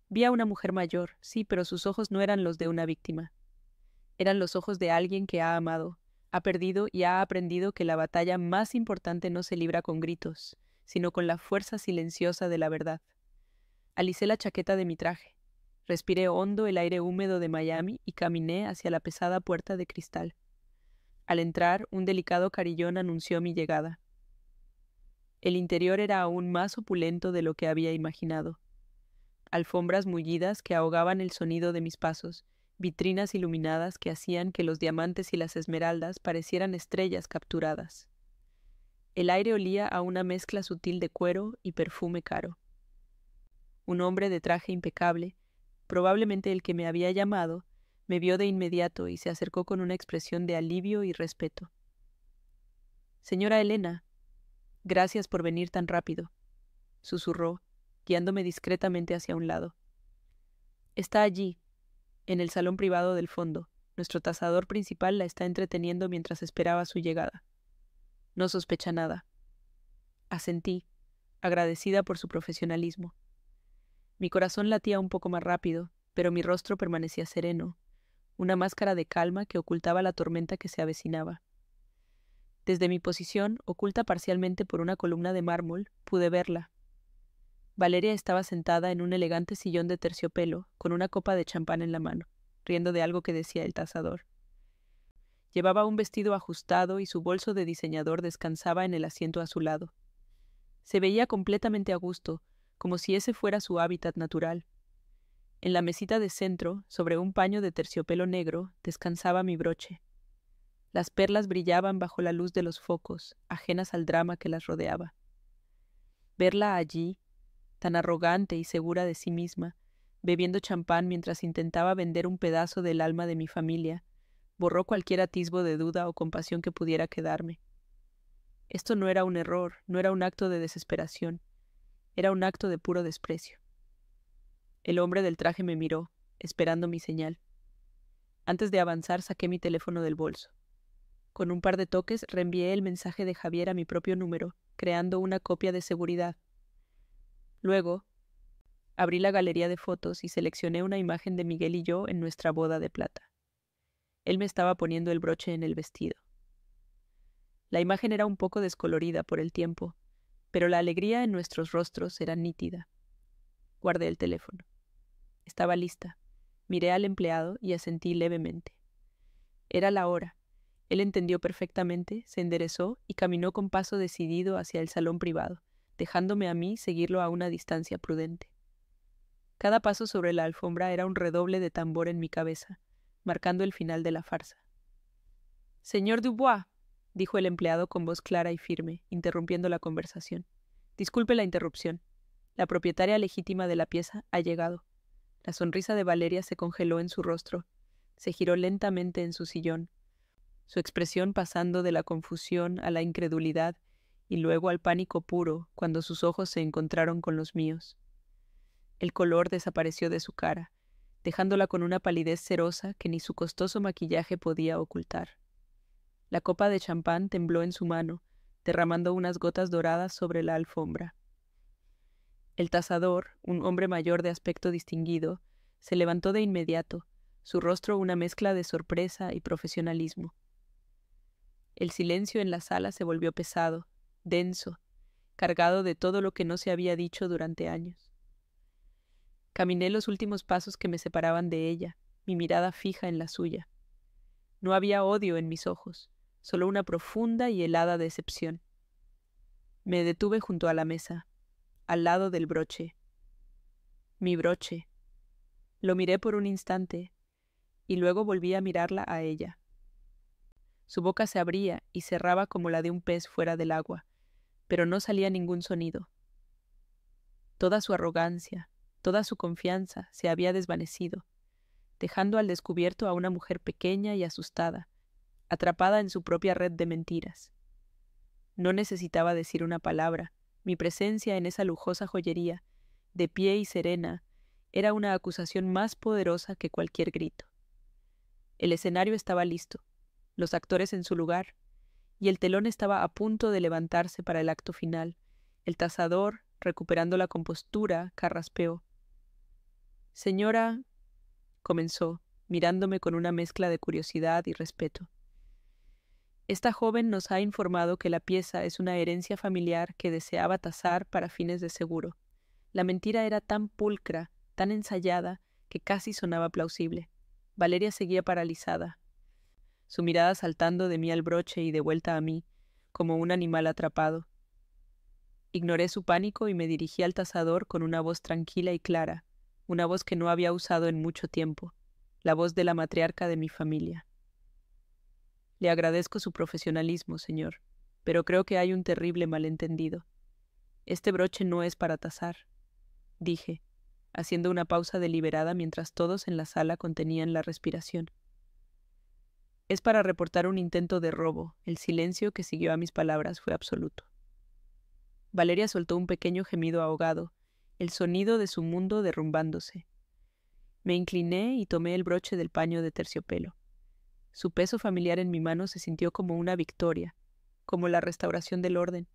Vi a una mujer mayor, sí, pero sus ojos no eran los de una víctima. Eran los ojos de alguien que ha amado, ha perdido y ha aprendido que la batalla más importante no se libra con gritos, sino con la fuerza silenciosa de la verdad. Alicé la chaqueta de mi traje. Respiré hondo el aire húmedo de Miami y caminé hacia la pesada puerta de cristal. Al entrar, un delicado carillón anunció mi llegada. El interior era aún más opulento de lo que había imaginado. Alfombras mullidas que ahogaban el sonido de mis pasos, vitrinas iluminadas que hacían que los diamantes y las esmeraldas parecieran estrellas capturadas. El aire olía a una mezcla sutil de cuero y perfume caro. Un hombre de traje impecable, probablemente el que me había llamado, me vio de inmediato y se acercó con una expresión de alivio y respeto. «Señora Helena, gracias por venir tan rápido», susurró, guiándome discretamente hacia un lado. «Está allí, en el salón privado del fondo. Nuestro tasador principal la está entreteniendo mientras esperaba su llegada. No sospecha nada». Asentí, agradecida por su profesionalismo. Mi corazón latía un poco más rápido, pero mi rostro permanecía sereno, una máscara de calma que ocultaba la tormenta que se avecinaba. Desde mi posición, oculta parcialmente por una columna de mármol, pude verla. Valeria estaba sentada en un elegante sillón de terciopelo, con una copa de champán en la mano, riendo de algo que decía el tasador. Llevaba un vestido ajustado y su bolso de diseñador descansaba en el asiento a su lado. Se veía completamente a gusto, como si ese fuera su hábitat natural. En la mesita de centro, sobre un paño de terciopelo negro, descansaba mi broche. Las perlas brillaban bajo la luz de los focos, ajenas al drama que las rodeaba. Verla allí, tan arrogante y segura de sí misma, bebiendo champán mientras intentaba vender un pedazo del alma de mi familia, borró cualquier atisbo de duda o compasión que pudiera quedarme. Esto no era un error, no era un acto de desesperación, era un acto de puro desprecio. El hombre del traje me miró, esperando mi señal. Antes de avanzar saqué mi teléfono del bolso. Con un par de toques reenvié el mensaje de Javier a mi propio número, creando una copia de seguridad. Luego, abrí la galería de fotos y seleccioné una imagen de Miguel y yo en nuestra boda de plata. Él me estaba poniendo el broche en el vestido. La imagen era un poco descolorida por el tiempo, pero la alegría en nuestros rostros era nítida. Guardé el teléfono. Estaba lista. Miré al empleado y asentí levemente. Era la hora. Él entendió perfectamente, se enderezó y caminó con paso decidido hacia el salón privado, dejándome a mí seguirlo a una distancia prudente. Cada paso sobre la alfombra era un redoble de tambor en mi cabeza, marcando el final de la farsa. «Señor Dubois», dijo el empleado con voz clara y firme, interrumpiendo la conversación. «Disculpe la interrupción. La propietaria legítima de la pieza ha llegado». La sonrisa de Valeria se congeló en su rostro. Se giró lentamente en su sillón, su expresión pasando de la confusión a la incredulidad y luego al pánico puro cuando sus ojos se encontraron con los míos. El color desapareció de su cara, dejándola con una palidez cerosa que ni su costoso maquillaje podía ocultar. La copa de champán tembló en su mano, derramando unas gotas doradas sobre la alfombra. El tasador, un hombre mayor de aspecto distinguido, se levantó de inmediato, su rostro una mezcla de sorpresa y profesionalismo. El silencio en la sala se volvió pesado, denso, cargado de todo lo que no se había dicho durante años. Caminé los últimos pasos que me separaban de ella, mi mirada fija en la suya. No había odio en mis ojos, solo una profunda y helada decepción. Me detuve junto a la mesa, al lado del broche. Mi broche. Lo miré por un instante, y luego volví a mirarla a ella. Su boca se abría y cerraba como la de un pez fuera del agua, pero no salía ningún sonido. Toda su arrogancia, toda su confianza se había desvanecido, dejando al descubierto a una mujer pequeña y asustada, atrapada en su propia red de mentiras. No necesitaba decir una palabra. Mi presencia en esa lujosa joyería, de pie y serena, era una acusación más poderosa que cualquier grito. El escenario estaba listo, los actores en su lugar, y el telón estaba a punto de levantarse para el acto final. El tasador, recuperando la compostura, carraspeó. «Señora», comenzó, mirándome con una mezcla de curiosidad y respeto. «Esta joven nos ha informado que la pieza es una herencia familiar que deseaba tasar para fines de seguro. La mentira era tan pulcra, tan ensayada, que casi sonaba plausible. Valeria seguía paralizada, su mirada saltando de mí al broche y de vuelta a mí, como un animal atrapado. Ignoré su pánico y me dirigí al tasador con una voz tranquila y clara, una voz que no había usado en mucho tiempo, la voz de la matriarca de mi familia. «Le agradezco su profesionalismo, señor, pero creo que hay un terrible malentendido. Este broche no es para tasar», dije, haciendo una pausa deliberada mientras todos en la sala contenían la respiración. «Es para reportar un intento de robo». El silencio que siguió a mis palabras fue absoluto. Valeria soltó un pequeño gemido ahogado, el sonido de su mundo derrumbándose. Me incliné y tomé el broche del paño de terciopelo. Su peso familiar en mi mano se sintió como una victoria, como la restauración del orden.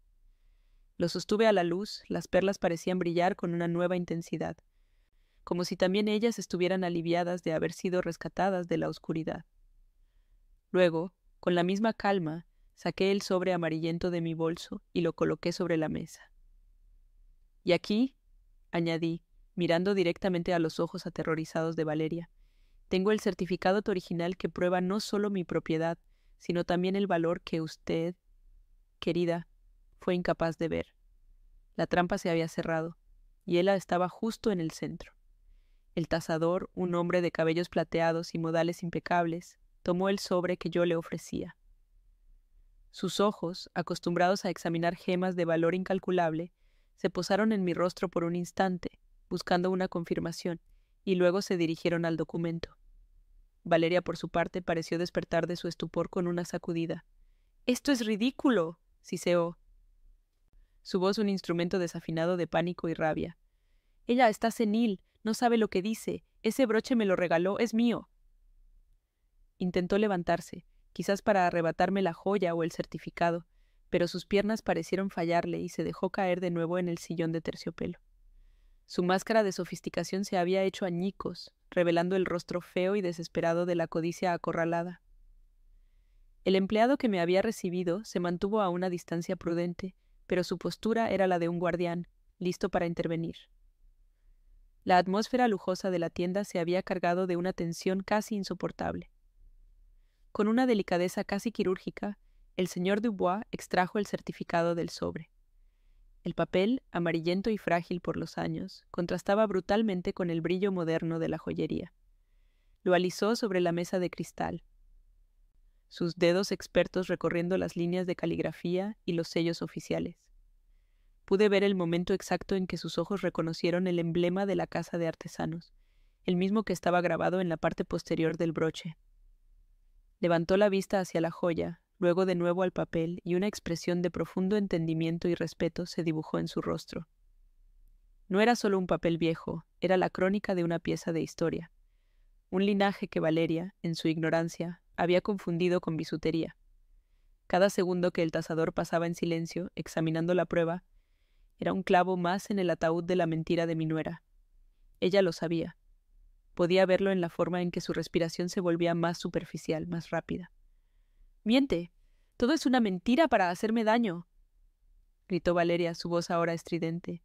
Lo sostuve a la luz, las perlas parecían brillar con una nueva intensidad, como si también ellas estuvieran aliviadas de haber sido rescatadas de la oscuridad. Luego, con la misma calma, saqué el sobre amarillento de mi bolso y lo coloqué sobre la mesa. «Y aquí», añadí, mirando directamente a los ojos aterrorizados de Valeria, «tengo el certificado original que prueba no solo mi propiedad, sino también el valor que usted, querida, fue incapaz de ver». La trampa se había cerrado, y ella estaba justo en el centro. El tasador, un hombre de cabellos plateados y modales impecables, tomó el sobre que yo le ofrecía. Sus ojos, acostumbrados a examinar gemas de valor incalculable, se posaron en mi rostro por un instante, buscando una confirmación, y luego se dirigieron al documento. Valeria, por su parte, pareció despertar de su estupor con una sacudida. «¡Esto es ridículo!», siseó. Su voz un instrumento desafinado de pánico y rabia. «Ella está senil, no sabe lo que dice. Ese broche me lo regaló, es mío». Intentó levantarse, quizás para arrebatarme la joya o el certificado, pero sus piernas parecieron fallarle y se dejó caer de nuevo en el sillón de terciopelo. Su máscara de sofisticación se había hecho añicos, revelando el rostro feo y desesperado de la codicia acorralada. El empleado que me había recibido se mantuvo a una distancia prudente, pero su postura era la de un guardián, listo para intervenir. La atmósfera lujosa de la tienda se había cargado de una tensión casi insoportable. Con una delicadeza casi quirúrgica, el señor Dubois extrajo el certificado del sobre. El papel, amarillento y frágil por los años, contrastaba brutalmente con el brillo moderno de la joyería. Lo alisó sobre la mesa de cristal, sus dedos expertos recorriendo las líneas de caligrafía y los sellos oficiales. Pude ver el momento exacto en que sus ojos reconocieron el emblema de la casa de artesanos, el mismo que estaba grabado en la parte posterior del broche. Levantó la vista hacia la joya, luego de nuevo al papel, y una expresión de profundo entendimiento y respeto se dibujó en su rostro. No era solo un papel viejo, era la crónica de una pieza de historia. Un linaje que Valeria, en su ignorancia, había confundido con bisutería. Cada segundo que el tasador pasaba en silencio, examinando la prueba, era un clavo más en el ataúd de la mentira de mi nuera. Ella lo sabía. Podía verlo en la forma en que su respiración se volvía más superficial, más rápida. «Miente. Todo es una mentira para hacerme daño». gritó Valeria, su voz ahora estridente,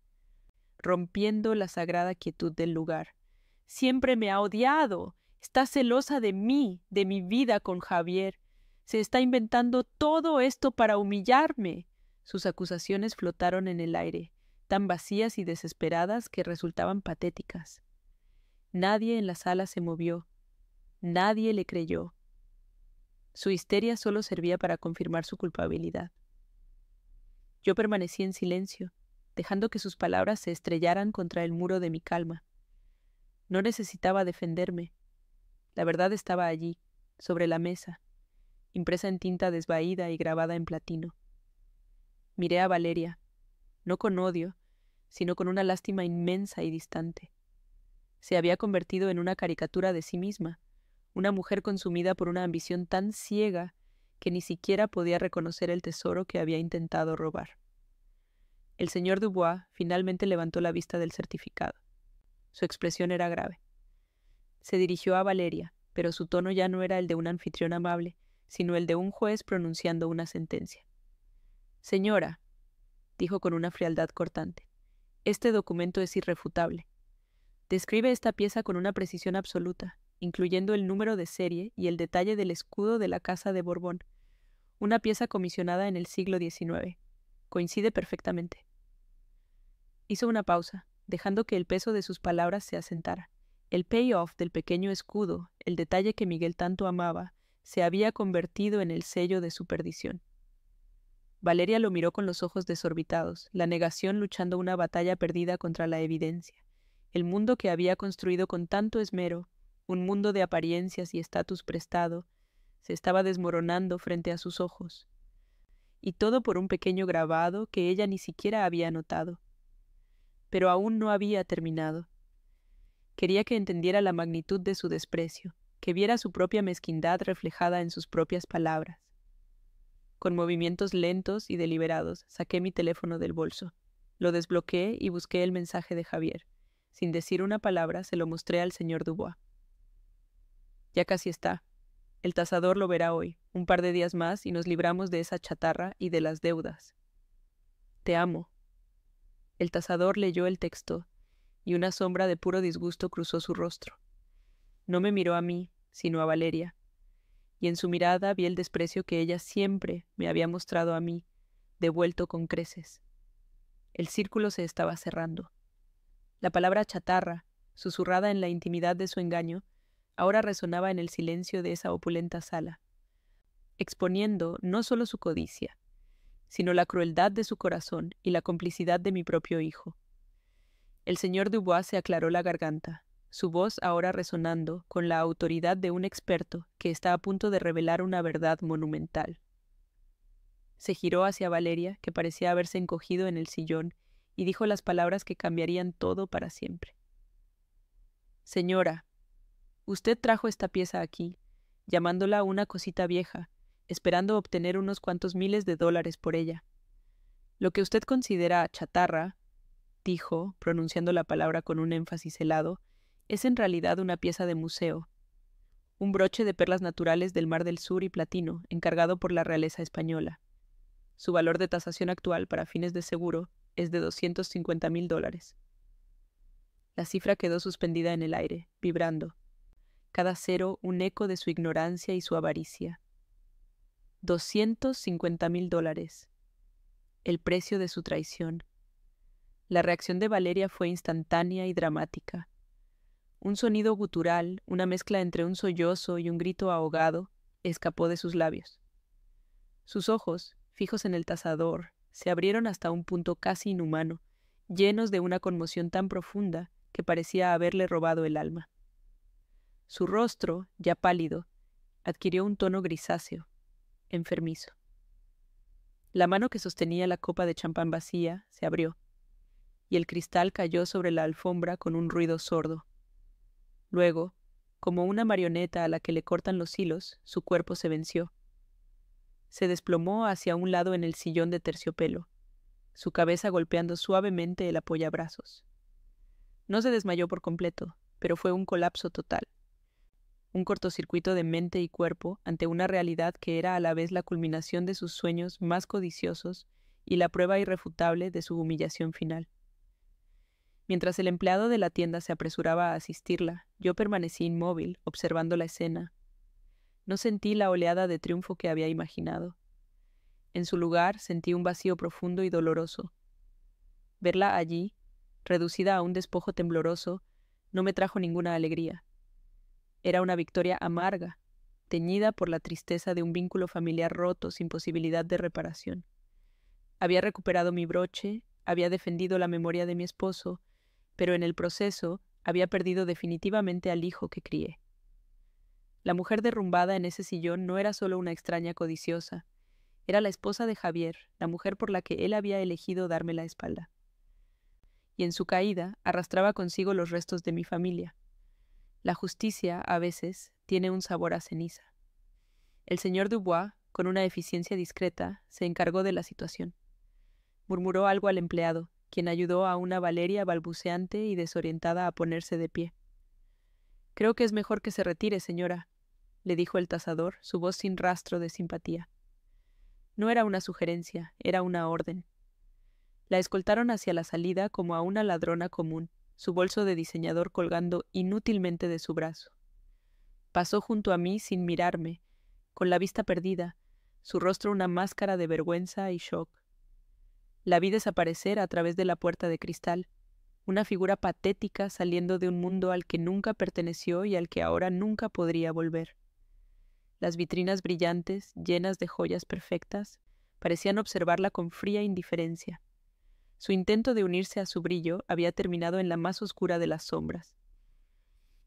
rompiendo la sagrada quietud del lugar. Siempre me ha odiado. Está celosa de mí, de mi vida con Javier. Se está inventando todo esto para humillarme. Sus acusaciones flotaron en el aire, tan vacías y desesperadas que resultaban patéticas. Nadie en la sala se movió. Nadie le creyó. Su histeria solo servía para confirmar su culpabilidad. Yo permanecí en silencio, dejando que sus palabras se estrellaran contra el muro de mi calma. No necesitaba defenderme. La verdad estaba allí, sobre la mesa, impresa en tinta desvaída y grabada en platino. Miré a Valeria, no con odio, sino con una lástima inmensa y distante. Se había convertido en una caricatura de sí misma, una mujer consumida por una ambición tan ciega que ni siquiera podía reconocer el tesoro que había intentado robar. El señor Dubois finalmente levantó la vista del certificado. Su expresión era grave. Se dirigió a Valeria, pero su tono ya no era el de un anfitrión amable, sino el de un juez pronunciando una sentencia. «Señora», dijo con una frialdad cortante, «este documento es irrefutable. Describe esta pieza con una precisión absoluta, incluyendo el número de serie y el detalle del escudo de la Casa de Borbón, una pieza comisionada en el siglo XIX. Coincide perfectamente». Hizo una pausa, dejando que el peso de sus palabras se asentara. El payoff del pequeño escudo, el detalle que Miguel tanto amaba, se había convertido en el sello de su perdición. Valeria lo miró con los ojos desorbitados, la negación luchando una batalla perdida contra la evidencia. El mundo que había construido con tanto esmero, un mundo de apariencias y estatus prestado, se estaba desmoronando frente a sus ojos. Y todo por un pequeño grabado que ella ni siquiera había notado. Pero aún no había terminado. Quería que entendiera la magnitud de su desprecio, que viera su propia mezquindad reflejada en sus propias palabras. Con movimientos lentos y deliberados, saqué mi teléfono del bolso. Lo desbloqueé y busqué el mensaje de Javier. Sin decir una palabra, se lo mostré al señor Dubois. «Ya casi está. El tasador lo verá hoy, un par de días más, y nos libramos de esa chatarra y de las deudas. Te amo». El tasador leyó el texto, y una sombra de puro disgusto cruzó su rostro. No me miró a mí, sino a Valeria, y en su mirada vi el desprecio que ella siempre me había mostrado a mí, devuelto con creces. El círculo se estaba cerrando. La palabra chatarra, susurrada en la intimidad de su engaño, ahora resonaba en el silencio de esa opulenta sala, exponiendo no solo su codicia, sino la crueldad de su corazón y la complicidad de mi propio hijo. El señor Dubois se aclaró la garganta, su voz ahora resonando con la autoridad de un experto que está a punto de revelar una verdad monumental. Se giró hacia Valeria, que parecía haberse encogido en el sillón, y dijo las palabras que cambiarían todo para siempre. «Señora, usted trajo esta pieza aquí, llamándola una cosita vieja, esperando obtener unos cuantos miles de dólares por ella. Lo que usted considera chatarra», dijo, pronunciando la palabra con un énfasis helado, «es en realidad una pieza de museo, un broche de perlas naturales del Mar del Sur y platino, encargado por la realeza española. Su valor de tasación actual para fines de seguro es de $250,000. La cifra quedó suspendida en el aire, vibrando. Cada cero un eco de su ignorancia y su avaricia. $250,000. El precio de su traición. La reacción de Valeria fue instantánea y dramática. Un sonido gutural, una mezcla entre un sollozo y un grito ahogado, escapó de sus labios. Sus ojos, fijos en el tasador, se abrieron hasta un punto casi inhumano, llenos de una conmoción tan profunda que parecía haberle robado el alma. Su rostro, ya pálido, adquirió un tono grisáceo, enfermizo. La mano que sostenía la copa de champán vacía se abrió, y el cristal cayó sobre la alfombra con un ruido sordo. Luego, como una marioneta a la que le cortan los hilos, su cuerpo se venció. Se desplomó hacia un lado en el sillón de terciopelo, su cabeza golpeando suavemente el apoyabrazos. No se desmayó por completo, pero fue un colapso total. Un cortocircuito de mente y cuerpo ante una realidad que era a la vez la culminación de sus sueños más codiciosos y la prueba irrefutable de su humillación final. Mientras el empleado de la tienda se apresuraba a asistirla, yo permanecí inmóvil, observando la escena. No sentí la oleada de triunfo que había imaginado. En su lugar sentí un vacío profundo y doloroso. Verla allí, reducida a un despojo tembloroso, no me trajo ninguna alegría. Era una victoria amarga, teñida por la tristeza de un vínculo familiar roto sin posibilidad de reparación. Había recuperado mi broche, había defendido la memoria de mi esposo, pero en el proceso había perdido definitivamente al hijo que crié. La mujer derrumbada en ese sillón no era solo una extraña codiciosa, era la esposa de Javier, la mujer por la que él había elegido darme la espalda. Y en su caída arrastraba consigo los restos de mi familia. La justicia, a veces, tiene un sabor a ceniza. El señor Dubois, con una eficiencia discreta, se encargó de la situación. Murmuró algo al empleado, quien ayudó a una Valeria balbuceante y desorientada a ponerse de pie. «Creo que es mejor que se retire, señora», le dijo el tasador, su voz sin rastro de simpatía. No era una sugerencia, era una orden. La escoltaron hacia la salida como a una ladrona común, su bolso de diseñador colgando inútilmente de su brazo. Pasó junto a mí sin mirarme, con la vista perdida, su rostro una máscara de vergüenza y shock. La vi desaparecer a través de la puerta de cristal, una figura patética saliendo de un mundo al que nunca perteneció y al que ahora nunca podría volver. Las vitrinas brillantes, llenas de joyas perfectas, parecían observarla con fría indiferencia. Su intento de unirse a su brillo había terminado en la más oscura de las sombras.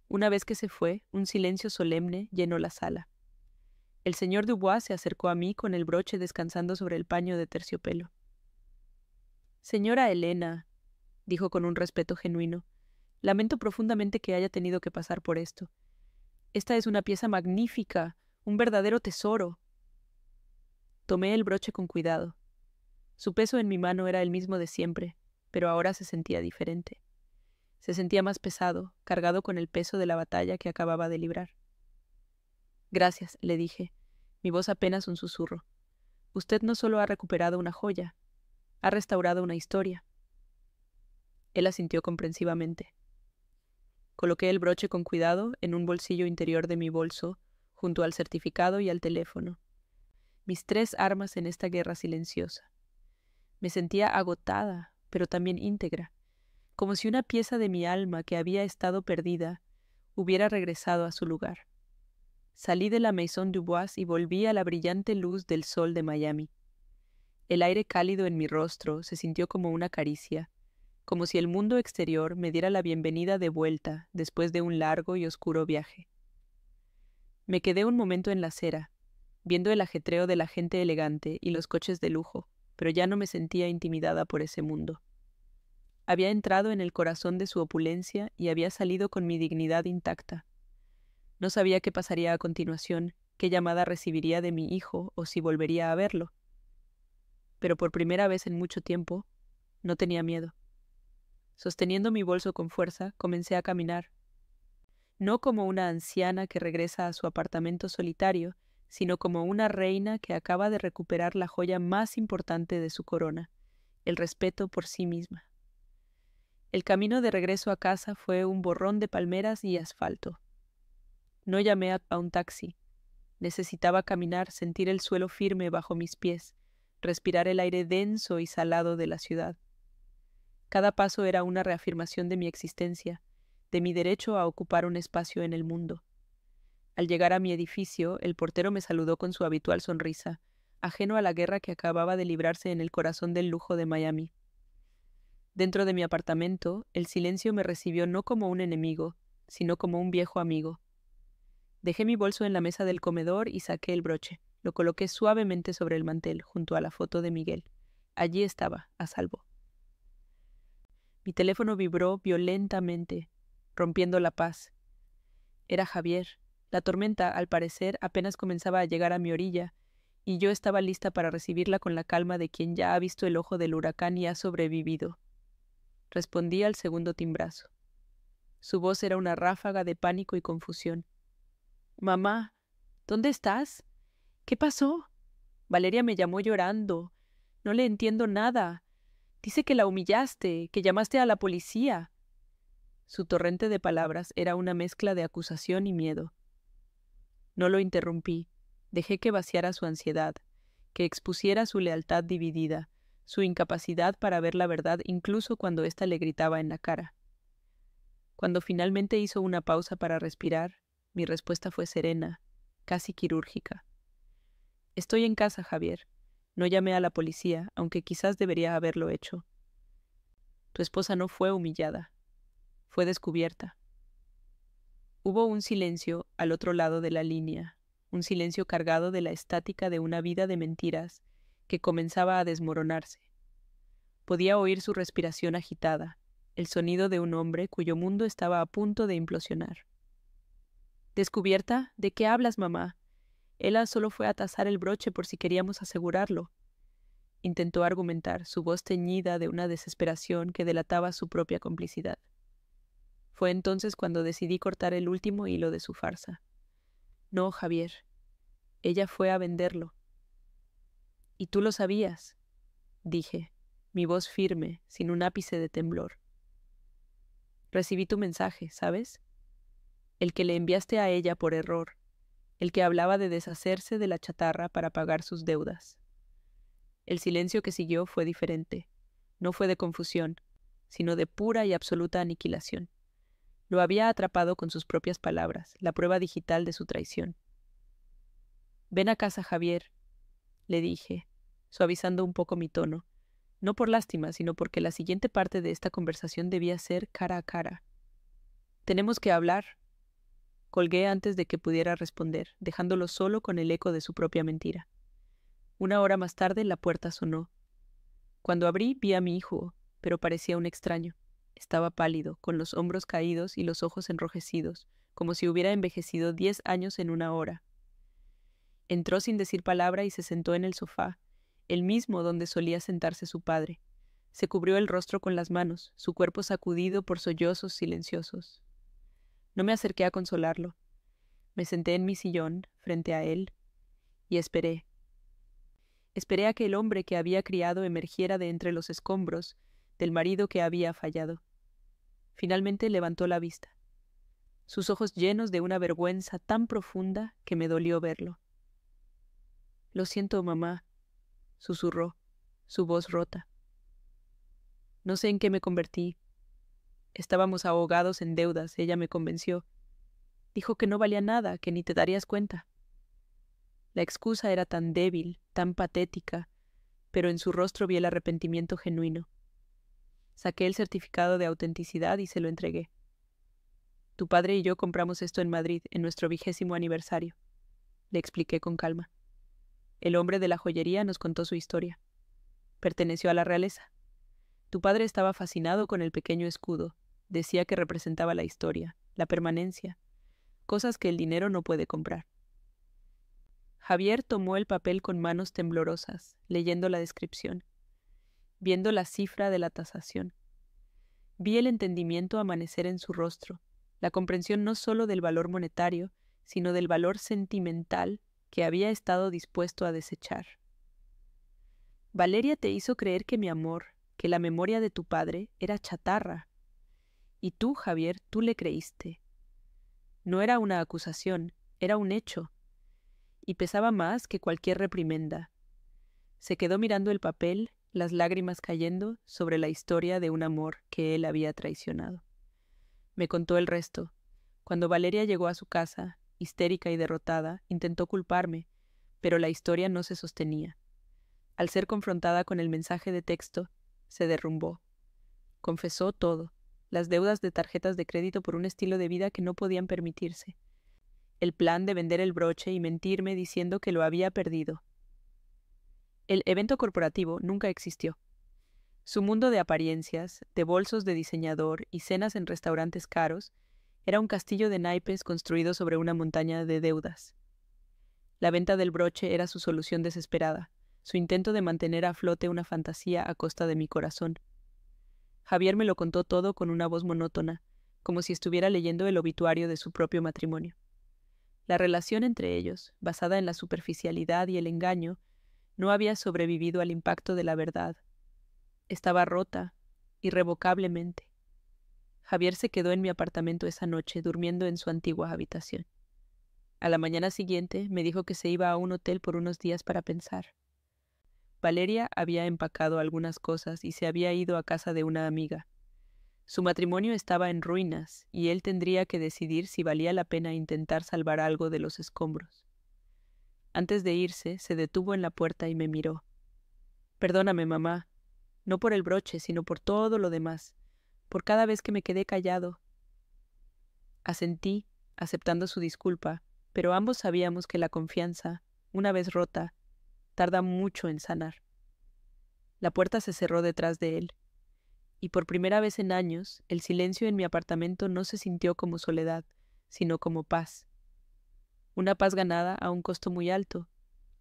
Una vez que se fue, un silencio solemne llenó la sala. El señor Dubois se acercó a mí con el broche descansando sobre el paño de terciopelo. «Señora Elena», dijo con un respeto genuino, «lamento profundamente que haya tenido que pasar por esto. Esta es una pieza magnífica, un verdadero tesoro». Tomé el broche con cuidado. Su peso en mi mano era el mismo de siempre, pero ahora se sentía diferente. Se sentía más pesado, cargado con el peso de la batalla que acababa de librar. «Gracias», le dije, mi voz apenas un susurro. «Usted no solo ha recuperado una joya, ha restaurado una historia». Él asintió comprensivamente. Coloqué el broche con cuidado en un bolsillo interior de mi bolso, junto al certificado y al teléfono. Mis 3 armas en esta guerra silenciosa. Me sentía agotada, pero también íntegra, como si una pieza de mi alma que había estado perdida hubiera regresado a su lugar. Salí de la Maison Dubois y volví a la brillante luz del sol de Miami. El aire cálido en mi rostro se sintió como una caricia, como si el mundo exterior me diera la bienvenida de vuelta después de un largo y oscuro viaje. Me quedé un momento en la acera, viendo el ajetreo de la gente elegante y los coches de lujo, pero ya no me sentía intimidada por ese mundo. Había entrado en el corazón de su opulencia y había salido con mi dignidad intacta. No sabía qué pasaría a continuación, qué llamada recibiría de mi hijo o si volvería a verlo. Pero por primera vez en mucho tiempo, no tenía miedo. Sosteniendo mi bolso con fuerza, comencé a caminar. No como una anciana que regresa a su apartamento solitario, sino como una reina que acaba de recuperar la joya más importante de su corona, el respeto por sí misma. El camino de regreso a casa fue un borrón de palmeras y asfalto. No llamé a un taxi. Necesitaba caminar, sentir el suelo firme bajo mis pies, respirar el aire denso y salado de la ciudad. Cada paso era una reafirmación de mi existencia, de mi derecho a ocupar un espacio en el mundo. Al llegar a mi edificio, el portero me saludó con su habitual sonrisa, ajeno a la guerra que acababa de librarse en el corazón del lujo de Miami. Dentro de mi apartamento, el silencio me recibió no como un enemigo, sino como un viejo amigo. Dejé mi bolso en la mesa del comedor y saqué el broche. Lo coloqué suavemente sobre el mantel, junto a la foto de Miguel. Allí estaba, a salvo. Mi teléfono vibró violentamente, rompiendo la paz. Era Javier. La tormenta, al parecer, apenas comenzaba a llegar a mi orilla, y yo estaba lista para recibirla con la calma de quien ya ha visto el ojo del huracán y ha sobrevivido. Respondí al segundo timbrazo. Su voz era una ráfaga de pánico y confusión. «Mamá, ¿dónde estás? ¿Qué pasó?» Valeria me llamó llorando. No le entiendo nada. Dice que la humillaste, que llamaste a la policía. Su torrente de palabras era una mezcla de acusación y miedo. No lo interrumpí. Dejé que vaciara su ansiedad, que expusiera su lealtad dividida, su incapacidad para ver la verdad incluso cuando ésta le gritaba en la cara. Cuando finalmente hizo una pausa para respirar, mi respuesta fue serena, casi quirúrgica. Estoy en casa, Javier. No llamé a la policía, aunque quizás debería haberlo hecho. Tu esposa no fue humillada. Fue descubierta. Hubo un silencio al otro lado de la línea, un silencio cargado de la estática de una vida de mentiras que comenzaba a desmoronarse. Podía oír su respiración agitada, el sonido de un hombre cuyo mundo estaba a punto de implosionar. ¿Descubierta? ¿De qué hablas, mamá? Ella solo fue a tasar el broche por si queríamos asegurarlo. Intentó argumentar, su voz teñida de una desesperación que delataba su propia complicidad. Fue entonces cuando decidí cortar el último hilo de su farsa. No, Javier. Ella fue a venderlo. Y tú lo sabías, dije, mi voz firme, sin un ápice de temblor. Recibí tu mensaje, ¿sabes? El que le enviaste a ella por error, el que hablaba de deshacerse de la chatarra para pagar sus deudas. El silencio que siguió fue diferente. No fue de confusión, sino de pura y absoluta aniquilación. Lo había atrapado con sus propias palabras, la prueba digital de su traición. Ven a casa, Javier, le dije, suavizando un poco mi tono, no por lástima, sino porque la siguiente parte de esta conversación debía ser cara a cara. Tenemos que hablar. Colgué antes de que pudiera responder, dejándolo solo con el eco de su propia mentira. 1 hora más tarde la puerta sonó. Cuando abrí vi a mi hijo, pero parecía un extraño. Estaba pálido, con los hombros caídos y los ojos enrojecidos, como si hubiera envejecido 10 años en 1 hora. Entró sin decir palabra y se sentó en el sofá, el mismo donde solía sentarse su padre. Se cubrió el rostro con las manos, su cuerpo sacudido por sollozos silenciosos. No me acerqué a consolarlo. Me senté en mi sillón, frente a él, y esperé. Esperé a que el hombre que había criado emergiera de entre los escombros del marido que había fallado. Finalmente levantó la vista, sus ojos llenos de una vergüenza tan profunda que me dolió verlo. Lo siento, mamá, susurró, su voz rota. No sé en qué me convertí. Estábamos ahogados en deudas, ella me convenció. Dijo que no valía nada, que ni te darías cuenta. La excusa era tan débil, tan patética, pero en su rostro vi el arrepentimiento genuino. Saqué el certificado de autenticidad y se lo entregué. Tu padre y yo compramos esto en Madrid, en nuestro 20º aniversario. Le expliqué con calma. El hombre de la joyería nos contó su historia. Perteneció a la realeza. Tu padre estaba fascinado con el pequeño escudo. Decía que representaba la historia, la permanencia, cosas que el dinero no puede comprar. Javier tomó el papel con manos temblorosas, leyendo la descripción, viendo la cifra de la tasación. Vi el entendimiento amanecer en su rostro, la comprensión no solo del valor monetario, sino del valor sentimental que había estado dispuesto a desechar. Valeria te hizo creer que mi amor, que la memoria de tu padre, era chatarra. Y tú, Javier, tú le creíste. No era una acusación, era un hecho. Y pesaba más que cualquier reprimenda. Se quedó mirando el papel, las lágrimas cayendo sobre la historia de un amor que él había traicionado. Me contó el resto. Cuando Valeria llegó a su casa, histérica y derrotada, intentó culparme, pero la historia no se sostenía. Al ser confrontada con el mensaje de texto, se derrumbó. Confesó todo, las deudas de tarjetas de crédito por un estilo de vida que no podían permitirse, el plan de vender el broche y mentirme diciendo que lo había perdido. El evento corporativo nunca existió. Su mundo de apariencias, de bolsos de diseñador y cenas en restaurantes caros, era un castillo de naipes construido sobre una montaña de deudas. La venta del broche era su solución desesperada, su intento de mantener a flote una fantasía a costa de mi corazón. Javier me lo contó todo con una voz monótona, como si estuviera leyendo el obituario de su propio matrimonio. La relación entre ellos, basada en la superficialidad y el engaño, No había sobrevivido al impacto de la verdad. Estaba rota, irrevocablemente. Javier se quedó en mi apartamento esa noche, durmiendo en su antigua habitación. A la mañana siguiente me dijo que se iba a un hotel por unos días para pensar. Valeria había empacado algunas cosas y se había ido a casa de una amiga. Su matrimonio estaba en ruinas y él tendría que decidir si valía la pena intentar salvar algo de los escombros. Antes de irse, se detuvo en la puerta y me miró. «Perdóname, mamá, no por el broche, sino por todo lo demás, por cada vez que me quedé callado». Asentí, aceptando su disculpa, pero ambos sabíamos que la confianza, una vez rota, tarda mucho en sanar. La puerta se cerró detrás de él, y por primera vez en años, el silencio en mi apartamento no se sintió como soledad, sino como paz. Una paz ganada a un costo muy alto,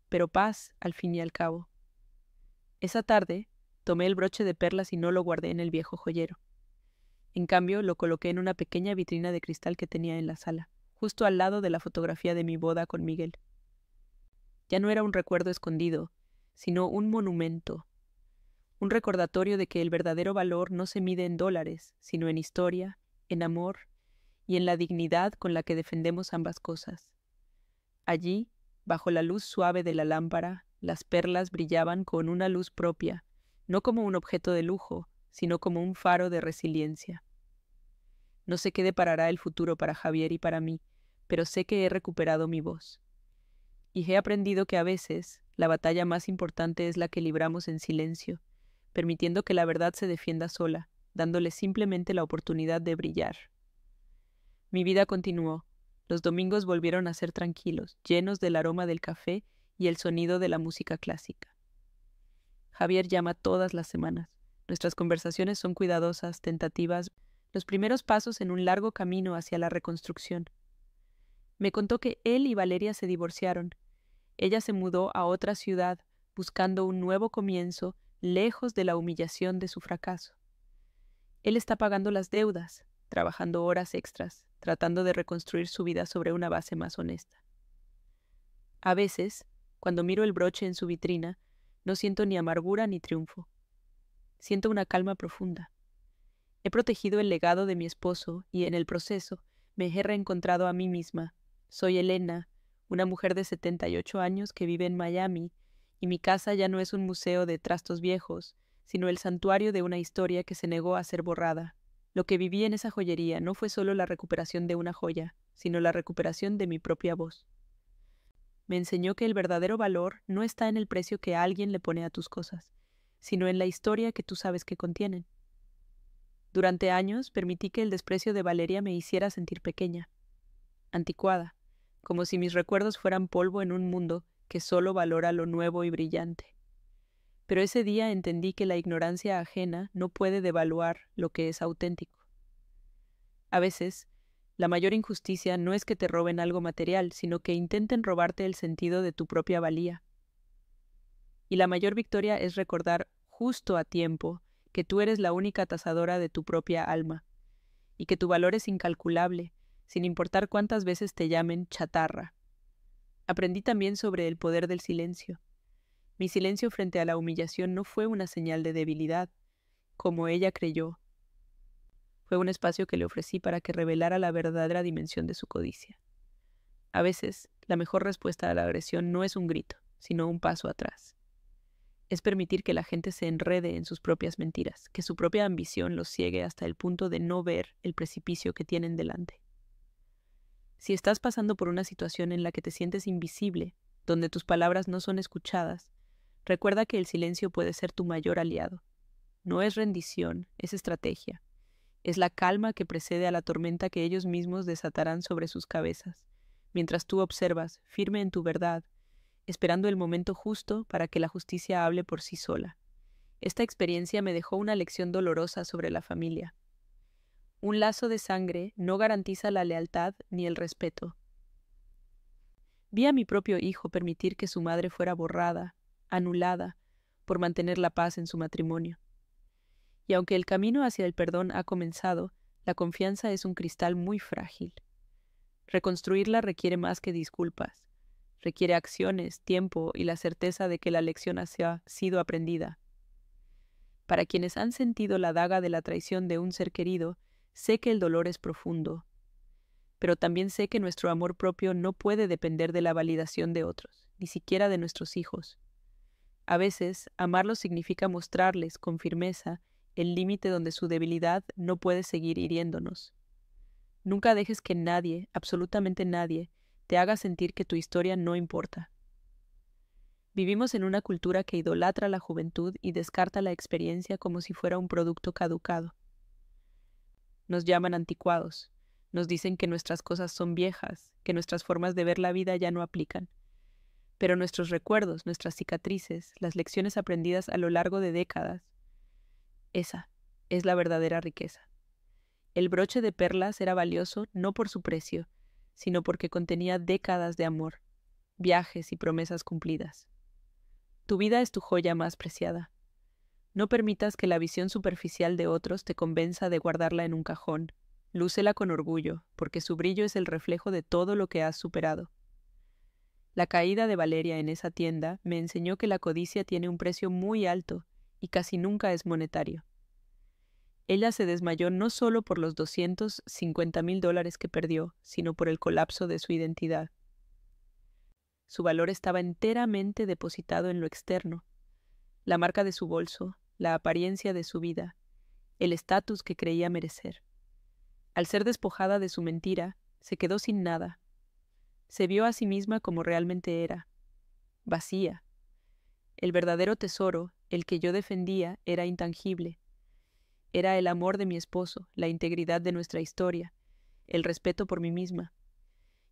pero paz al fin y al cabo. Esa tarde, tomé el broche de perlas y no lo guardé en el viejo joyero. En cambio, lo coloqué en una pequeña vitrina de cristal que tenía en la sala, justo al lado de la fotografía de mi boda con Miguel. Ya no era un recuerdo escondido, sino un monumento, un recordatorio de que el verdadero valor no se mide en dólares, sino en historia, en amor y en la dignidad con la que defendemos ambas cosas. Allí, bajo la luz suave de la lámpara, las perlas brillaban con una luz propia, no como un objeto de lujo, sino como un faro de resiliencia. No sé qué deparará el futuro para Javier y para mí, pero sé que he recuperado mi voz. Y he aprendido que a veces la batalla más importante es la que libramos en silencio, permitiendo que la verdad se defienda sola, dándole simplemente la oportunidad de brillar. Mi vida continuó. Los domingos volvieron a ser tranquilos, llenos del aroma del café y el sonido de la música clásica. Javier llama todas las semanas. Nuestras conversaciones son cuidadosas, tentativas, los primeros pasos en un largo camino hacia la reconstrucción. Me contó que él y Valeria se divorciaron. Ella se mudó a otra ciudad, buscando un nuevo comienzo, lejos de la humillación de su fracaso. Él está pagando las deudas, trabajando horas extras, tratando de reconstruir su vida sobre una base más honesta. A veces, cuando miro el broche en su vitrina, no siento ni amargura ni triunfo. Siento una calma profunda. He protegido el legado de mi esposo y, en el proceso, me he reencontrado a mí misma. Soy Elena, una mujer de 78 años que vive en Miami, y mi casa ya no es un museo de trastos viejos, sino el santuario de una historia que se negó a ser borrada. Lo que viví en esa joyería no fue solo la recuperación de una joya, sino la recuperación de mi propia voz. Me enseñó que el verdadero valor no está en el precio que alguien le pone a tus cosas, sino en la historia que tú sabes que contienen. Durante años permití que el desprecio de Valeria me hiciera sentir pequeña, anticuada, como si mis recuerdos fueran polvo en un mundo que solo valora lo nuevo y brillante. Pero ese día entendí que la ignorancia ajena no puede devaluar lo que es auténtico. A veces, la mayor injusticia no es que te roben algo material, sino que intenten robarte el sentido de tu propia valía. Y la mayor victoria es recordar justo a tiempo que tú eres la única tasadora de tu propia alma, y que tu valor es incalculable, sin importar cuántas veces te llamen chatarra. Aprendí también sobre el poder del silencio. Mi silencio frente a la humillación no fue una señal de debilidad, como ella creyó. Fue un espacio que le ofrecí para que revelara la verdadera dimensión de su codicia. A veces, la mejor respuesta a la agresión no es un grito, sino un paso atrás. Es permitir que la gente se enrede en sus propias mentiras, que su propia ambición los ciegue hasta el punto de no ver el precipicio que tienen delante. Si estás pasando por una situación en la que te sientes invisible, donde tus palabras no son escuchadas, recuerda que el silencio puede ser tu mayor aliado. No es rendición, es estrategia. Es la calma que precede a la tormenta que ellos mismos desatarán sobre sus cabezas, mientras tú observas, firme en tu verdad, esperando el momento justo para que la justicia hable por sí sola. Esta experiencia me dejó una lección dolorosa sobre la familia. Un lazo de sangre no garantiza la lealtad ni el respeto. Vi a mi propio hijo permitir que su madre fuera borrada, anulada, por mantener la paz en su matrimonio. Y aunque el camino hacia el perdón ha comenzado, la confianza es un cristal muy frágil. Reconstruirla requiere más que disculpas. Requiere acciones, tiempo y la certeza de que la lección ha sido aprendida. Para quienes han sentido la daga de la traición de un ser querido, sé que el dolor es profundo, pero también sé que nuestro amor propio no puede depender de la validación de otros, ni siquiera de nuestros hijos. A veces, amarlos significa mostrarles con firmeza el límite donde su debilidad no puede seguir hiriéndonos. Nunca dejes que nadie, absolutamente nadie, te haga sentir que tu historia no importa. Vivimos en una cultura que idolatra la juventud y descarta la experiencia como si fuera un producto caducado. Nos llaman anticuados, nos dicen que nuestras cosas son viejas, que nuestras formas de ver la vida ya no aplican. Pero nuestros recuerdos, nuestras cicatrices, las lecciones aprendidas a lo largo de décadas, esa es la verdadera riqueza. El broche de perlas era valioso no por su precio, sino porque contenía décadas de amor, viajes y promesas cumplidas. Tu vida es tu joya más preciada. No permitas que la visión superficial de otros te convenza de guardarla en un cajón. Lúcela con orgullo, porque su brillo es el reflejo de todo lo que has superado. La caída de Valeria en esa tienda me enseñó que la codicia tiene un precio muy alto y casi nunca es monetario. Ella se desmayó no solo por los $250,000 que perdió, sino por el colapso de su identidad. Su valor estaba enteramente depositado en lo externo, la marca de su bolso, la apariencia de su vida, el estatus que creía merecer. Al ser despojada de su mentira, se quedó sin nada. Se vio a sí misma como realmente era, vacía. El verdadero tesoro, el que yo defendía, era intangible. Era el amor de mi esposo, la integridad de nuestra historia, el respeto por mí misma.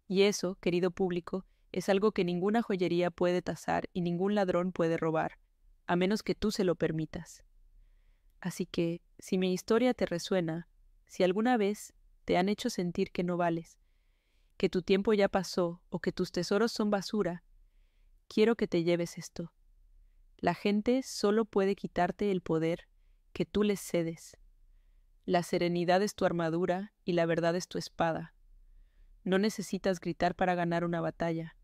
Y eso, querido público, es algo que ninguna joyería puede tasar y ningún ladrón puede robar, a menos que tú se lo permitas. Así que, si mi historia te resuena, si alguna vez te han hecho sentir que no vales, que tu tiempo ya pasó o que tus tesoros son basura, quiero que te lleves esto. La gente solo puede quitarte el poder que tú les cedes. La serenidad es tu armadura y la verdad es tu espada. No necesitas gritar para ganar una batalla.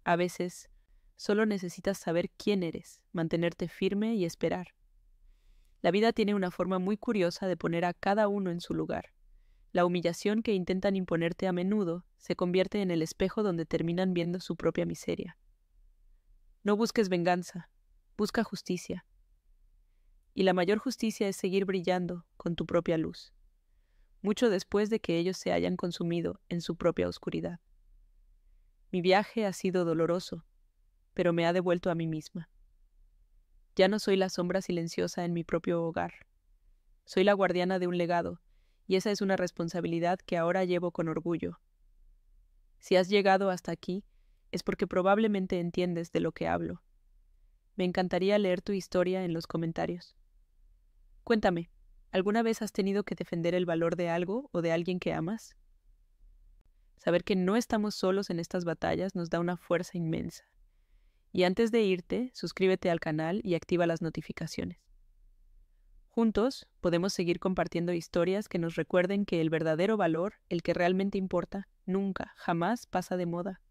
A veces, solo necesitas saber quién eres, mantenerte firme y esperar. La vida tiene una forma muy curiosa de poner a cada uno en su lugar. La humillación que intentan imponerte a menudo se convierte en el espejo donde terminan viendo su propia miseria. No busques venganza, busca justicia. Y la mayor justicia es seguir brillando con tu propia luz, mucho después de que ellos se hayan consumido en su propia oscuridad. Mi viaje ha sido doloroso, pero me ha devuelto a mí misma. Ya no soy la sombra silenciosa en mi propio hogar. Soy la guardiana de un legado, y esa es una responsabilidad que ahora llevo con orgullo. Si has llegado hasta aquí, es porque probablemente entiendes de lo que hablo. Me encantaría leer tu historia en los comentarios. Cuéntame, ¿alguna vez has tenido que defender el valor de algo o de alguien que amas? Saber que no estamos solos en estas batallas nos da una fuerza inmensa. Y antes de irte, suscríbete al canal y activa las notificaciones. Juntos podemos seguir compartiendo historias que nos recuerden que el verdadero valor, el que realmente importa, nunca, jamás pasa de moda.